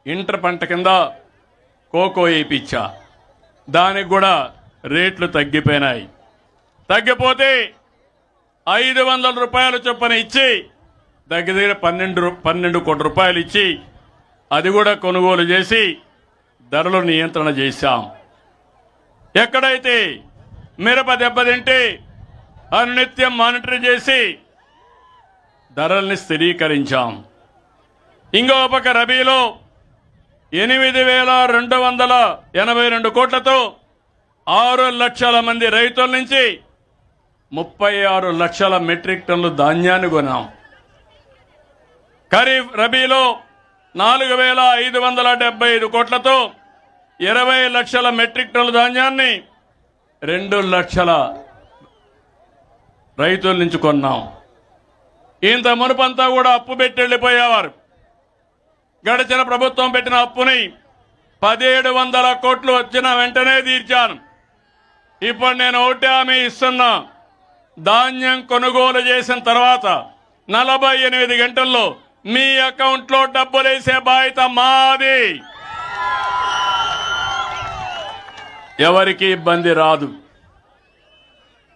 ఇంటర్ పంట కింద కోకో వేయించా, దానికి కూడా రేట్లు తగ్గిపోయినాయి. తగ్గిపోతే 500 రూపాయల చొప్పున ఇచ్చి దగ్గర 12 కోట్ల రూపాయలు ఇచ్చి అది కూడా కొనుగోలు చేసి ధరలు నియంత్రణ చేశాం. ఎక్కడైతే మిరప దెబ్బతింటే అనునిత్యం మానిటర్ చేసి ధరల్ని స్థిరీకరించాం. ఇంకో పక్క రబీలో 8,282 కోట్లతో 6 లక్షల మంది రైతుల నుంచి 36 లక్షల మెట్రిక్ టన్నులు ధాన్యాన్ని కొన్నాం. ఖరీఫ్ రబీలో 4,575 కోట్లతో 20 లక్షల మెట్రిక్ టన్నుల ధాన్యాన్ని 2 లక్షల రైతుల నుంచి కొన్నాం. ఇంత మునుపంతా కూడా అప్పు పెట్టి వెళ్ళిపోయేవారు. గడిచిన ప్రభుత్వం పెట్టిన అప్పుని 1,700 కోట్లు వచ్చిన వెంటనే తీర్చాను. ఇప్పుడు నేను ఒకటి హామీ ఇస్తున్నా, ధాన్యం కొనుగోలు చేసిన తర్వాత 48 గంటల్లో మీ అకౌంట్లో డబ్బులు వేసే బాధ్యత మాది. ఎవరికి ఇబ్బంది రాదు.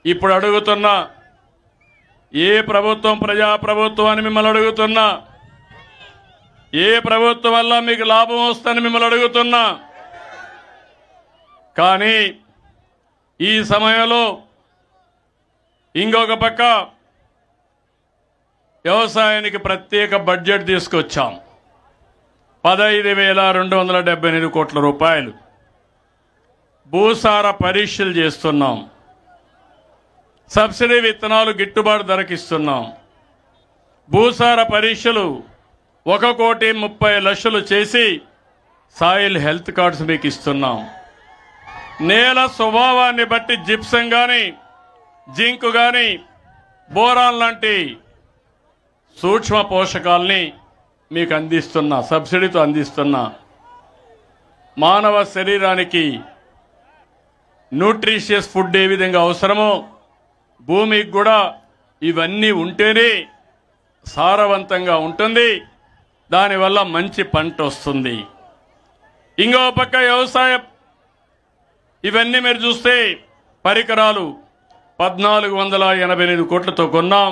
ఇప్పుడు అడుగుతున్నా, ఏ ప్రభుత్వం ప్రజాప్రభుత్వం అని మిమ్మల్ని అడుగుతున్నా, ఏ ప్రభుత్వం వల్ల మీకు లాభం వస్తుందని మిమ్మల్ని అడుగుతున్నా. కానీ ఈ సమయంలో ఇంకొక పక్క వ్యవసాయానికి ప్రత్యేక బడ్జెట్ తీసుకొచ్చాం. 15,278 కోట్ల రూపాయలు. భూసార పరీక్షలు చేస్తున్నాం. సబ్సిడీ విత్తనాలు గిట్టుబాటు ధరకిస్తున్నాం. భూసార పరీక్షలు 1,30,00,000 చేసి సాయిల్ హెల్త్ కార్డ్స్ మీకు ఇస్తున్నాం. నేల స్వభావాన్ని బట్టి జిప్సం కానీ, జింక్ కానీ, బోరాన్ లాంటి సూక్ష్మ పోషకాలని మీకు అందిస్తున్నా, సబ్సిడీతో అందిస్తున్నా. మానవ శరీరానికి న్యూట్రిషియస్ ఫుడ్ ఏ విధంగా అవసరమో భూమికి కూడా ఇవన్నీ ఉంటేనే సారవంతంగా ఉంటుంది, దానివల్ల మంచి పంట వస్తుంది. ఇంకో పక్క వ్యవసాయం ఇవన్నీ మీరు చూస్తే పరికరాలు 1,488 కోట్లతో కొన్నాం.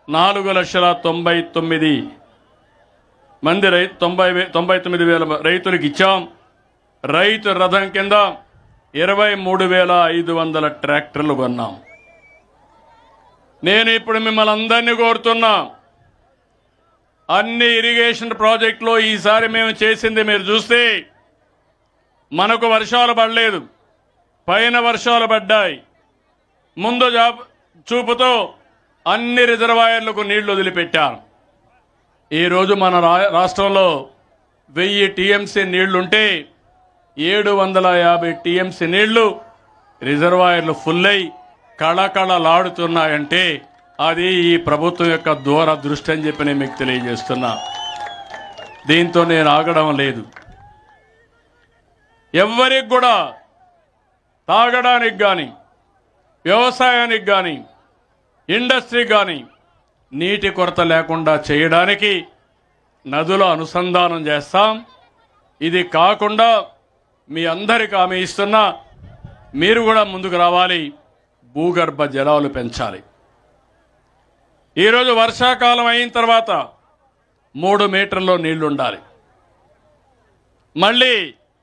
4,99,000 మంది 99,000 రైతులకు ఇచ్చాం. రైతు రథం కింద 23,500 ట్రాక్టర్లు కొన్నాం. నేను ఇప్పుడు మిమ్మల్ని అందరినీ కోరుతున్నా, అన్ని ఇరిగేషన్ ప్రాజెక్టులో ఈసారి మేము చేసింది మీరు చూస్తే, మనకు వర్షాలు పడలేదు, పైన వర్షాలు పడ్డాయి. ముందు చూపుతో అన్ని రిజర్వాయర్లకు నీళ్లు వదిలిపెట్టారు. ఈరోజు మన రాష్ట్రంలో 1000 టీఎంసీ నీళ్లుంటే 750 టీఎంసీ నీళ్లు రిజర్వాయర్లు ఫుల్ అయి కళకళలాడుతున్నాయంటే అది ఈ ప్రభుత్వం యొక్క దూరదృష్టి అని చెప్పి నేను మీకు తెలియజేస్తున్నా. దీంతో నేను ఆగడం లేదు. ఎవ్వరికి కూడా తాగడానికి కానీ, వ్యవసాయానికి కానీ, ఇండస్ట్రీ కానీ నీటి కొరత లేకుండా చేయడానికి నదుల అనుసంధానం చేస్తాం. ఇది కాకుండా మీ అందరికి హామీ ఇస్తున్నా, మీరు కూడా ముందుకు రావాలి, భూగర్భ జలాలు పెంచాలి. ఈరోజు వర్షాకాలం అయిన తర్వాత 3 మీటర్లో నీళ్లు ఉండాలి. మళ్ళీ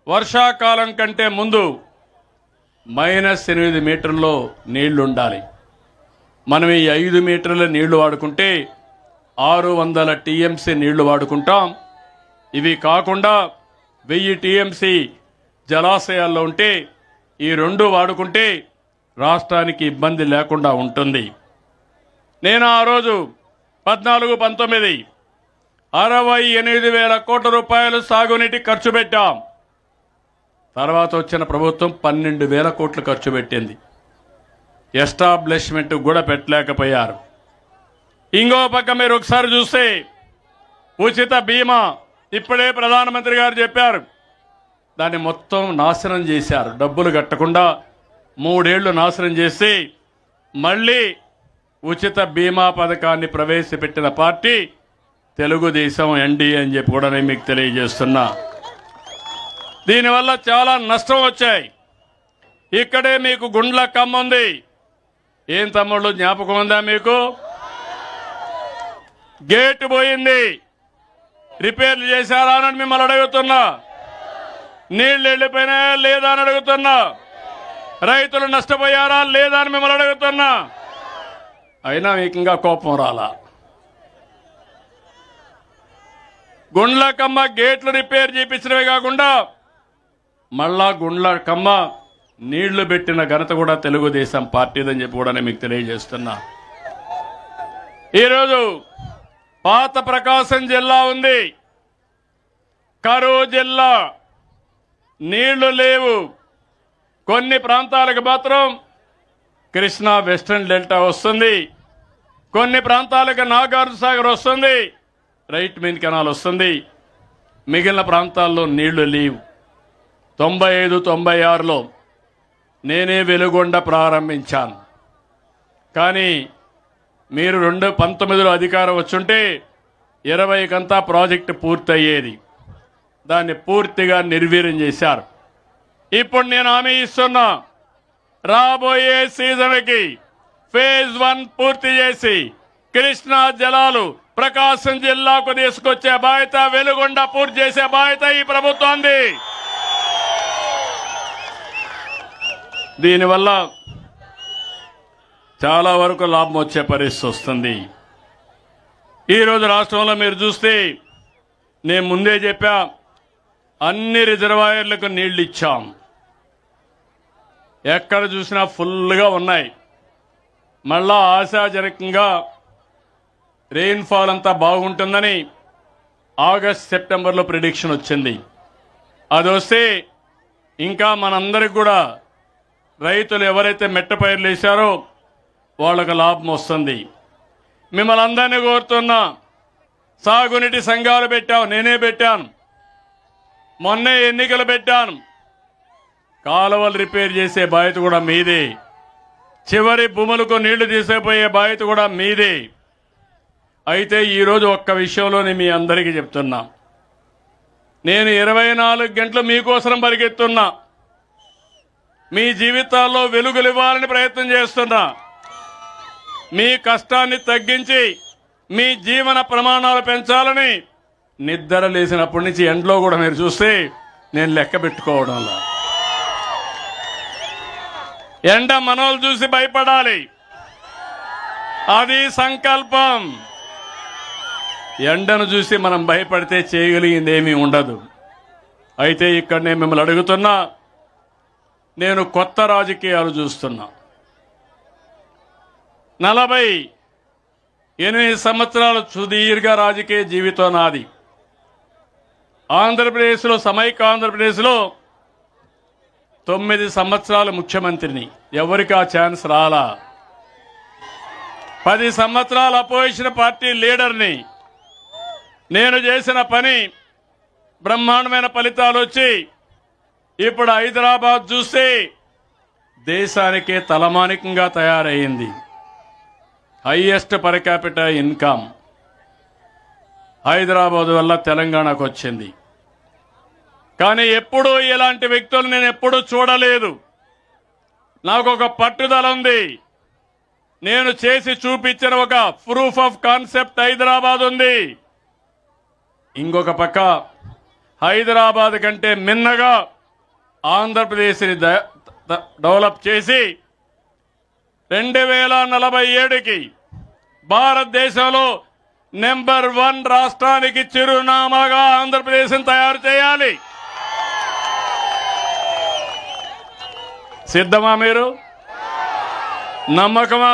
వర్షాకాలం కంటే ముందు -8 మీటర్లో నీళ్లు ఉండాలి. మనం ఈ 5 మీటర్ల నీళ్లు వాడుకుంటే 600 టీఎంసీ నీళ్లు వాడుకుంటాం. ఇవి కాకుండా 1000 టీఎంసీ జలాశయాల్లో ఉంటే ఈ 2 వాడుకుంటే రాష్ట్రానికి ఇబ్బంది లేకుండా ఉంటుంది. నేను ఆ రోజు 14-19 68,000 కోట్ల రూపాయలు సాగునీటి ఖర్చు పెట్టాం. తర్వాత వచ్చిన ప్రభుత్వం 12,000 కోట్లు ఖర్చు పెట్టింది. ఎస్టాబ్లిష్మెంట్ కూడా పెట్టలేకపోయారు. ఇంకో పక్క మీరు ఒకసారి చూస్తే ఉచిత బీమా ఇప్పుడే ప్రధానమంత్రి గారు చెప్పారు, దాన్ని మొత్తం నాశనం చేశారు. డబ్బులు కట్టకుండా 3 ఏళ్లు నాశనం చేసి మళ్ళీ ఉచిత బీమా పథకాన్ని ప్రవేశపెట్టిన పార్టీ తెలుగుదేశం, ఎన్డీఏ అని చెప్పి కూడా నేను మీకు తెలియజేస్తున్నా. దీనివల్ల చాలా నష్టం వచ్చాయి. ఇక్కడే మీకు గుండ్ల కమ్మ ఉంది. ఏం తమ్ముళ్ళు జ్ఞాపకం ఉందా మీకు? గేటు పోయింది, రిపేర్లు చేశారా అని మిమ్మల్ని అడుగుతున్నా. నీళ్లు వెళ్ళిపోయినాయా లేదా అని అడుగుతున్నా. రైతులు నష్టపోయారా లేదా అని మిమ్మల్ని అడుగుతున్నా. అయినా మీకు ఇంకా కోపం రాలా. గుండ్లకమ్మ గేట్లు రిపేర్ చేయించినవే కాకుండా మళ్ళా గుండ్లకమ్మ నీళ్లు పెట్టిన ఘనత కూడా తెలుగుదేశం పార్టీదని చెప్పి కూడా నేను మీకు తెలియజేస్తున్నా. ఈరోజు పాత ప్రకాశం జిల్లా ఉంది, కరూరు జిల్లా, నీళ్లు లేవు. కొన్ని ప్రాంతాలకు మాత్రం కృష్ణా వెస్టర్న్ డెల్టా వస్తుంది, కొన్ని ప్రాంతాలకు నాగార్జున సాగర్ వస్తుంది, రైట్ మెయిన్ కెనాల్ వస్తుంది. మిగిలిన ప్రాంతాల్లో నీళ్లు లేవు. 95-96లో నేనే వెలుగొండ ప్రారంభించాను. కానీ మీరు 2019లో అధికారం వచ్చుంటే 20కంతా ప్రాజెక్టు పూర్తయ్యేది. దాన్ని పూర్తిగా నిర్వీర్యం చేశారు. ఇప్పుడు నేను హామీ ఇస్తున్నా, రాబోయే సీజన్కి ఫేజ్ 1 పూర్తి చేసి కృష్ణా జలాలు ప్రకాశం జిల్లాకు తీసుకొచ్చే బాధ్యత, వెలుగొండ పూర్తి చేసే బాధ్యత ఈ ప్రభుత్వాన్ని. దీనివల్ల చాలా వరకు లాభం వచ్చే పరిస్థితి వస్తుంది. ఈరోజు రాష్ట్రంలో మీరు చూస్తే నేను ముందే చెప్పా, అన్ని రిజర్వాయర్లకు నీళ్లు ఇచ్చాం. ఎక్కడ చూసినా ఫుల్గా ఉన్నాయి. మళ్ళా ఆశాజనకంగా రెయిన్ఫాల్ అంతా బాగుంటుందని ఆగస్ట్ సెప్టెంబర్లో ప్రిడిక్షన్ వచ్చింది. అది వస్తే ఇంకా మనందరికి కూడా రైతులు ఎవరైతే మెట్ట పైర్లు వేశారో వాళ్ళకు లాభం వస్తుంది. మిమ్మల్ని అందరినీ కోరుతున్నా, సాగునీటి సంఘాలు పెట్టాం, నేనే పెట్టాను. మొన్నే ఎన్నికలు పెట్టాను. కాలువలు రిపేర్ చేసే బాధ్యత కూడా మీదే. చివరి భూములకు నీళ్లు తీసుకుపోయే బాధ్యత కూడా మీదే. అయితే ఈరోజు ఒక్క విషయంలో నేను మీ అందరికీ చెప్తున్నా, నేను 24 గంటలు మీకోసం పరిగెత్తున్నా. మీ జీవితాల్లో వెలుగులు ఇవ్వాలని ప్రయత్నం చేస్తున్నా. మీ కష్టాన్ని తగ్గించి మీ జీవన ప్రమాణాలు పెంచాలని నిద్ర లేచినప్పటి నుంచి ఎండలో కూడా మీరు చూస్తే నేను లెక్క పెట్టుకోవడంలా. ఎండ మనోళ్ళు చూసి భయపడాలి, అది సంకల్పం. ఎండను చూసి మనం భయపడితే చేయగలిగింది ఏమీ ఉండదు. అయితే ఇక్కడ నేను మిమ్మల్ని అడుగుతున్నా, నేను కొత్త రాజకీయాలు చూస్తున్నా. 48 సంవత్సరాల సుదీర్ఘ రాజకీయ జీవితం నాది. ఆంధ్రప్రదేశ్లో, సమైక్య ఆంధ్రప్రదేశ్లో 9 సంవత్సరాల ముఖ్యమంత్రిని. ఎవరికి ఆ ఛాన్స్ రాలా. 10 సంవత్సరాల అపోజిషన్ పార్టీ లీడర్ని. నేను చేసిన పని బ్రహ్మాండమైన ఫలితాలు వచ్చి ఇప్పుడు హైదరాబాద్ చూస్తే దేశానికే తలమానికంగా తయారయ్యింది. Highest per capital income Hyderabad వల్ల తెలంగాణకు వచ్చింది. కానీ ఎప్పుడూ ఇలాంటి వ్యక్తులు నేను ఎప్పుడూ చూడలేదు. నాకు ఒక పట్టుదల ఉంది. నేను చేసి చూపించిన ఒక ప్రూఫ్ ఆఫ్ కాన్సెప్ట్ హైదరాబాద్ ఉంది. ఇంకొక పక్క హైదరాబాద్ కంటే మిన్నగా ఆంధ్రప్రదేశ్ని డెవలప్ చేసి 2047కి భారతదేశంలో నెంబర్ 1 రాష్ట్రానికి చిరునామాగా ఆంధ్రప్రదేశ్ని తయారు చేయాలి. సిద్ధమా? మీరు నమ్మకమా?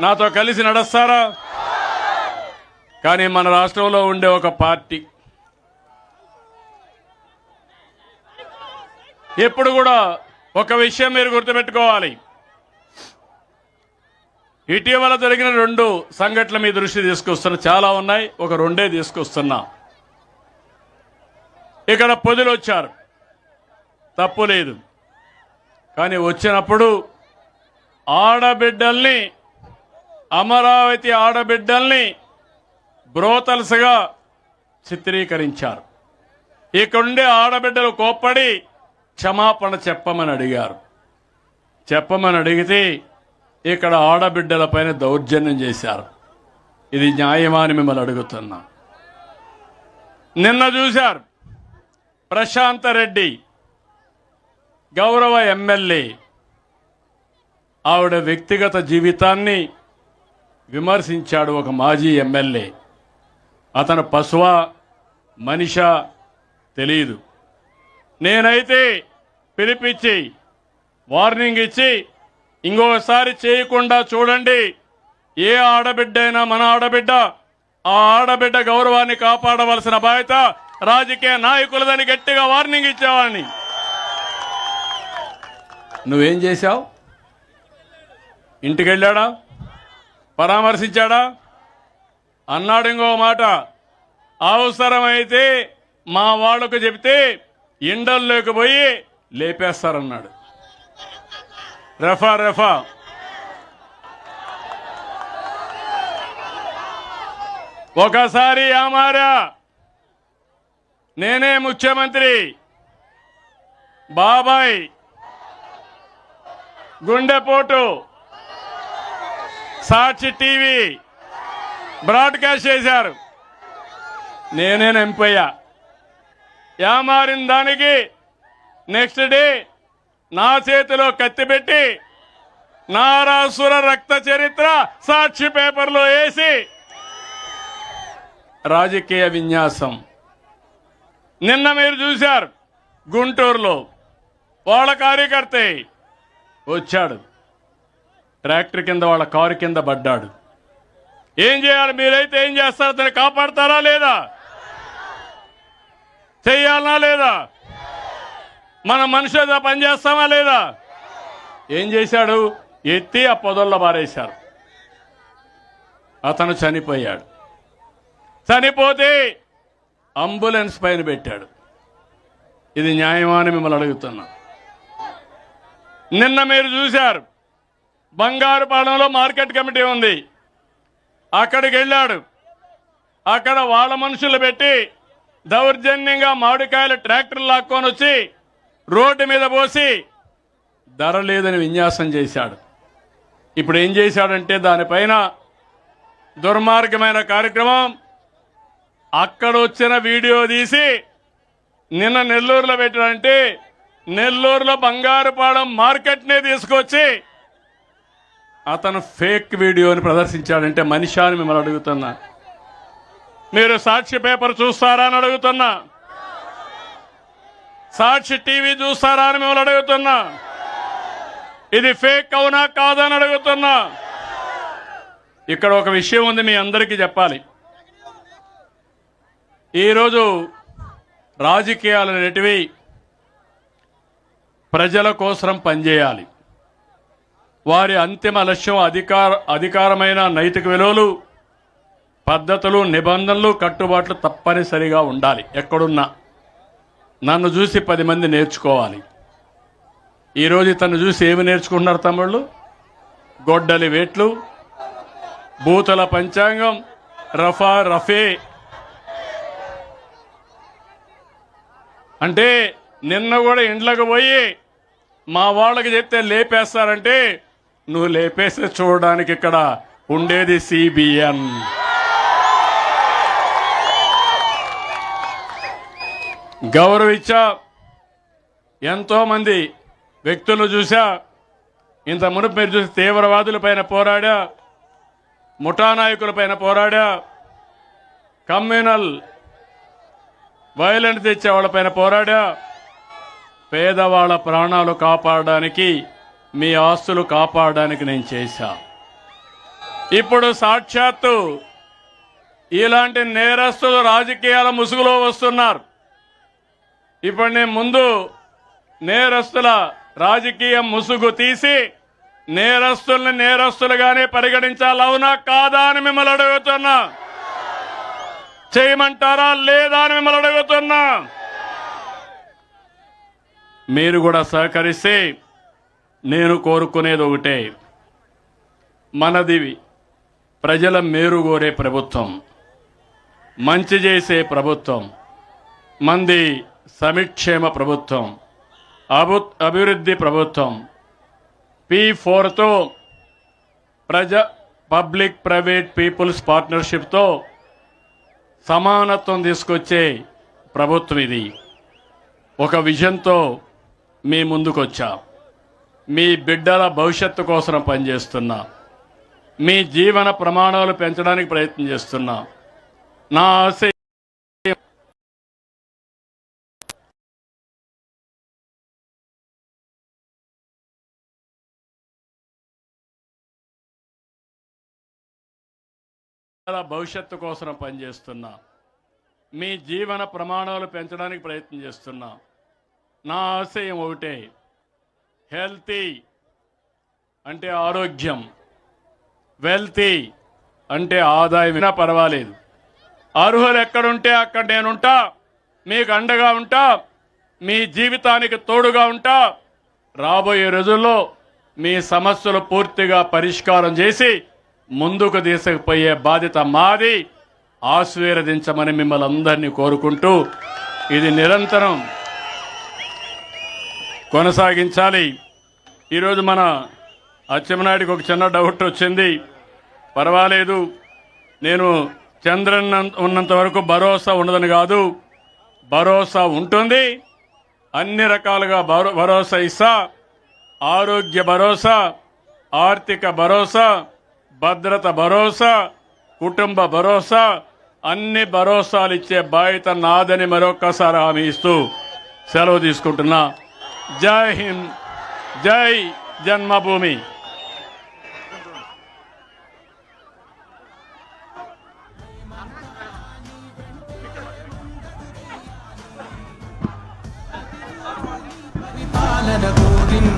నాతో కలిసి నడుస్తారా? కానీ మన రాష్ట్రంలో ఉండే ఒక పార్టీ ఎప్పుడు కూడా ఒక విషయం మీరు గుర్తుపెట్టుకోవాలి. ఇటీవల జరిగిన 2 సంఘటనల మీ దృష్టి తీసుకొస్తున్నా. చాలా ఉన్నాయి, ఒక 2 తీసుకొస్తున్నా. ఇక్కడ పొదులు వచ్చారు, తప్పు లేదు. కానీ వచ్చినప్పుడు ఆడబిడ్డల్ని, అమరావతి ఆడబిడ్డల్ని బ్రోతల్స్గా చిత్రీకరించారు. ఇక్కడుండే ఆడబిడ్డలు కోప్పడి క్షమాపణ చెప్పమని అడిగారు. చెప్పమని అడిగితే ఇక్కడ ఆడబిడ్డలపైన దౌర్జన్యం చేశారు. ఇది న్యాయమా అని మిమ్మల్ని అడుగుతున్నా. నిన్న చూశారు, ప్రశాంత రెడ్డి గౌరవ ఎమ్మెల్యే ఆవిడ వ్యక్తిగత జీవితాన్ని విమర్శించాడు. ఒక మాజీ ఎమ్మెల్యే. అతను పశువా మనిషా తెలియదు. నేనైతే పిలిపించి వార్నింగ్ ఇచ్చి ఇంకోసారి చేయకుండా చూడండి. ఏ ఆడబిడ్డ అయినా మన ఆడబిడ్డ, ఆ ఆడబిడ్డ గౌరవాన్ని కాపాడవలసిన బాధ్యత రాజకీయ నాయకులదని గట్టిగా వార్నింగ్ ఇచ్చేవాడిని. నువ్వేం చేశావు? ఇంటికి వెళ్ళాడా? పరామర్శించాడా? అన్నాడు. ఇంకో మాట, అవసరమైతే మా వాళ్లకు చెబితే ఇండల్లోకి పోయి లేపేస్తారన్నాడు. రెఫా ఒకసారి ఆమారా, నేనే ముఖ్యమంత్రి, బాబాయ్ గుండెపోటు సాక్షి టీవీ బ్రాడ్కాస్ట్ చేశారు. నేనే ఎంపయ్యా. యామారిన దానికి నెక్స్ట్ డే నా చేతిలో కత్తి పెట్టి నారాసుర రక్త చరిత్ర సాక్షి పేపర్లో వేసి రాజకీయ విన్యాసం. నిన్న మీరు చూశారు, గుంటూరులో వాళ్ళ కార్యకర్తే వచ్చాడు, ట్రాక్టర్ కింద వాళ్ళ కారు కింద పడ్డాడు. ఏం చేయాలి? మీరైతే ఏం చేస్తారు? అతన్ని కాపాడతారా లేదా? చెయ్యాలనా లేదా? మన మనుషులతో పనిచేస్తామా లేదా? ఏం చేశాడు? ఎత్తి ఆ పొదల్లో పారేశారు. అతను చనిపోయాడు. చనిపోతే అంబులెన్స్ పైన పెట్టాడు. ఇది న్యాయమా అని మిమ్మల్ని అడుగుతున్నా. నిన్న మీరు చూశారు, బంగారుపాలెంలో మార్కెట్ కమిటీ ఉంది, అక్కడికి వెళ్ళాడు. అక్కడ వాళ్ళ మనుషులు పెట్టి దౌర్జన్యంగా మామిడికాయలు ట్రాక్టర్ లాక్కొని వచ్చి రోడ్డు మీద పోసి ధర లేదని విన్యాసం చేశాడు. ఇప్పుడు ఏం చేశాడంటే దానిపైన దుర్మార్గమైన కార్యక్రమం అక్కడ వచ్చిన వీడియో తీసి నిన్న నెల్లూరులో పెట్టారంటే నెల్లూరులో బంగారుపాలెం మార్కెట్నే తీసుకొచ్చి అతను ఫేక్ వీడియోని ప్రదర్శించాడంటే మనిషి అని మిమ్మల్ని అడుగుతున్నా. మీరు సాక్షి పేపర్ చూస్తారా అని అడుగుతున్నా. సాక్షి టీవీ చూస్తారా అని మిమ్మల్ని అడుగుతున్నా. ఇది ఫేక్ అవునా కాదని అడుగుతున్నా. ఇక్కడ ఒక విషయం ఉంది, మీ అందరికీ చెప్పాలి. ఈరోజు రాజకీయాలు అనేటివి ప్రజల కోసం పనిచేయాలి. వారి అంతిమ లక్ష్యం అధికారమైన నైతిక విలువలు, పద్ధతులు, నిబంధనలు, కట్టుబాట్లు తప్పనిసరిగా ఉండాలి. ఎక్కడున్నా నన్ను చూసి 10 మంది నేర్చుకోవాలి. ఈరోజు ఇతను చూసి ఏమి నేర్చుకుంటున్నారు తమ్ముళ్ళు? గొడ్డలి వేట్లు, బూతుల పంచాంగం, రఫా రఫే. అంటే నిన్న కూడా ఇండ్లకు పోయి మా వాళ్ళకి చెప్తే లేపేస్తారంటే నువ్వు లేపేస్తే చూడడానికి ఇక్కడ ఉండేది సిబిఎన్. గౌరవించా, ఎంతో మంది వ్యక్తులను చూసా. ఇంత మునుపు మీరు చూసి తీవ్రవాదుల పైన పోరాడా, ముఠా నాయకుల పైన పోరాడా, కమ్యూనల్ వైలెన్స్ తెచ్చే వాళ్ళపైన పోరాడా. పేదవాళ్ళ ప్రాణాలు కాపాడడానికి, మీ ఆస్తులు కాపాడడానికి నేను చేశా. ఇప్పుడు సాక్షాత్తు ఇలాంటి నేరస్తులు రాజకీయాల ముసుగులో వస్తున్నారు. ఇప్పుడు నేను ముందు నేరస్తుల రాజకీయ ముసుగు తీసి నేరస్తుల్ని నేరస్తులుగానే పరిగణించాలి. అవునా కాదా అని మిమ్మల్ని అడుగుతున్నా. చేయమంటారా లేదా అని మిమ్మల్ని అడుగుతున్నా. మీరు కూడా సహకరిస్తే నేను కోరుకునేది ఒకటే, మనది ప్రజల మేలు కోరే ప్రభుత్వం, మంచి చేసే ప్రభుత్వం, మంది సమిక్షేమ ప్రభుత్వం, అభివృద్ధి ప్రభుత్వం. P4తో పబ్లిక్ ప్రైవేట్ పీపుల్స్ పార్ట్నర్షిప్తో సమానత్వం తీసుకొచ్చే ప్రభుత్వం ఇది. ఒక విజన్తో మీ ముందుకొచ్చా. మీ బిడ్డల భవిష్యత్తు కోసం పనిచేస్తున్నా. మీ జీవన ప్రమాణాలు పెంచడానికి ప్రయత్నం చేస్తున్నా. నా ఆశ భవిష్యత్తు కోసం పనిచేస్తున్నా. మీ జీవన ప్రమాణాలు పెంచడానికి ప్రయత్నం చేస్తున్నా. నా ఆశయం ఒకటే, హెల్తీ అంటే ఆరోగ్యం, వెల్తీ అంటే ఆదాయం పర్వాలేదు. అర్హులు ఎక్కడుంటే అక్కడ నేనుంటా, మీకు అండగా ఉంటా, మీ జీవితానికి తోడుగా ఉంటా. రాబోయే రోజుల్లో మీ సమస్యలు పూర్తిగా పరిష్కారం చేసి ముందుకు తీసుకుపోయే బాధ్యత మాది. ఆశీర్వదించమని మిమ్మల్ని అందరినీ కోరుకుంటూ ఇది నిరంతరం కొనసాగించాలి. ఈరోజు మన అచ్చెన్నాయుడికి ఒక చిన్న డౌట్ వచ్చింది. పర్వాలేదు, నేను చంద్రన్ ఉన్నంత వరకు భరోసా ఉండదని కాదు, భరోసా ఉంటుంది. అన్ని రకాలుగా భరోసా ఇస్తా. ఆరోగ్య భరోసా, ఆర్థిక భరోసా, భద్రత భరోసా, కుటుంబ భరోసా, అన్ని భరోసాలు ఇచ్చే బాధ్యత నాదని మరొక్కసారి హామీ ఇస్తూ సెలవు తీసుకుంటున్నా. జై హింద్, జై జన్మభూమి. పాలన కోరిన్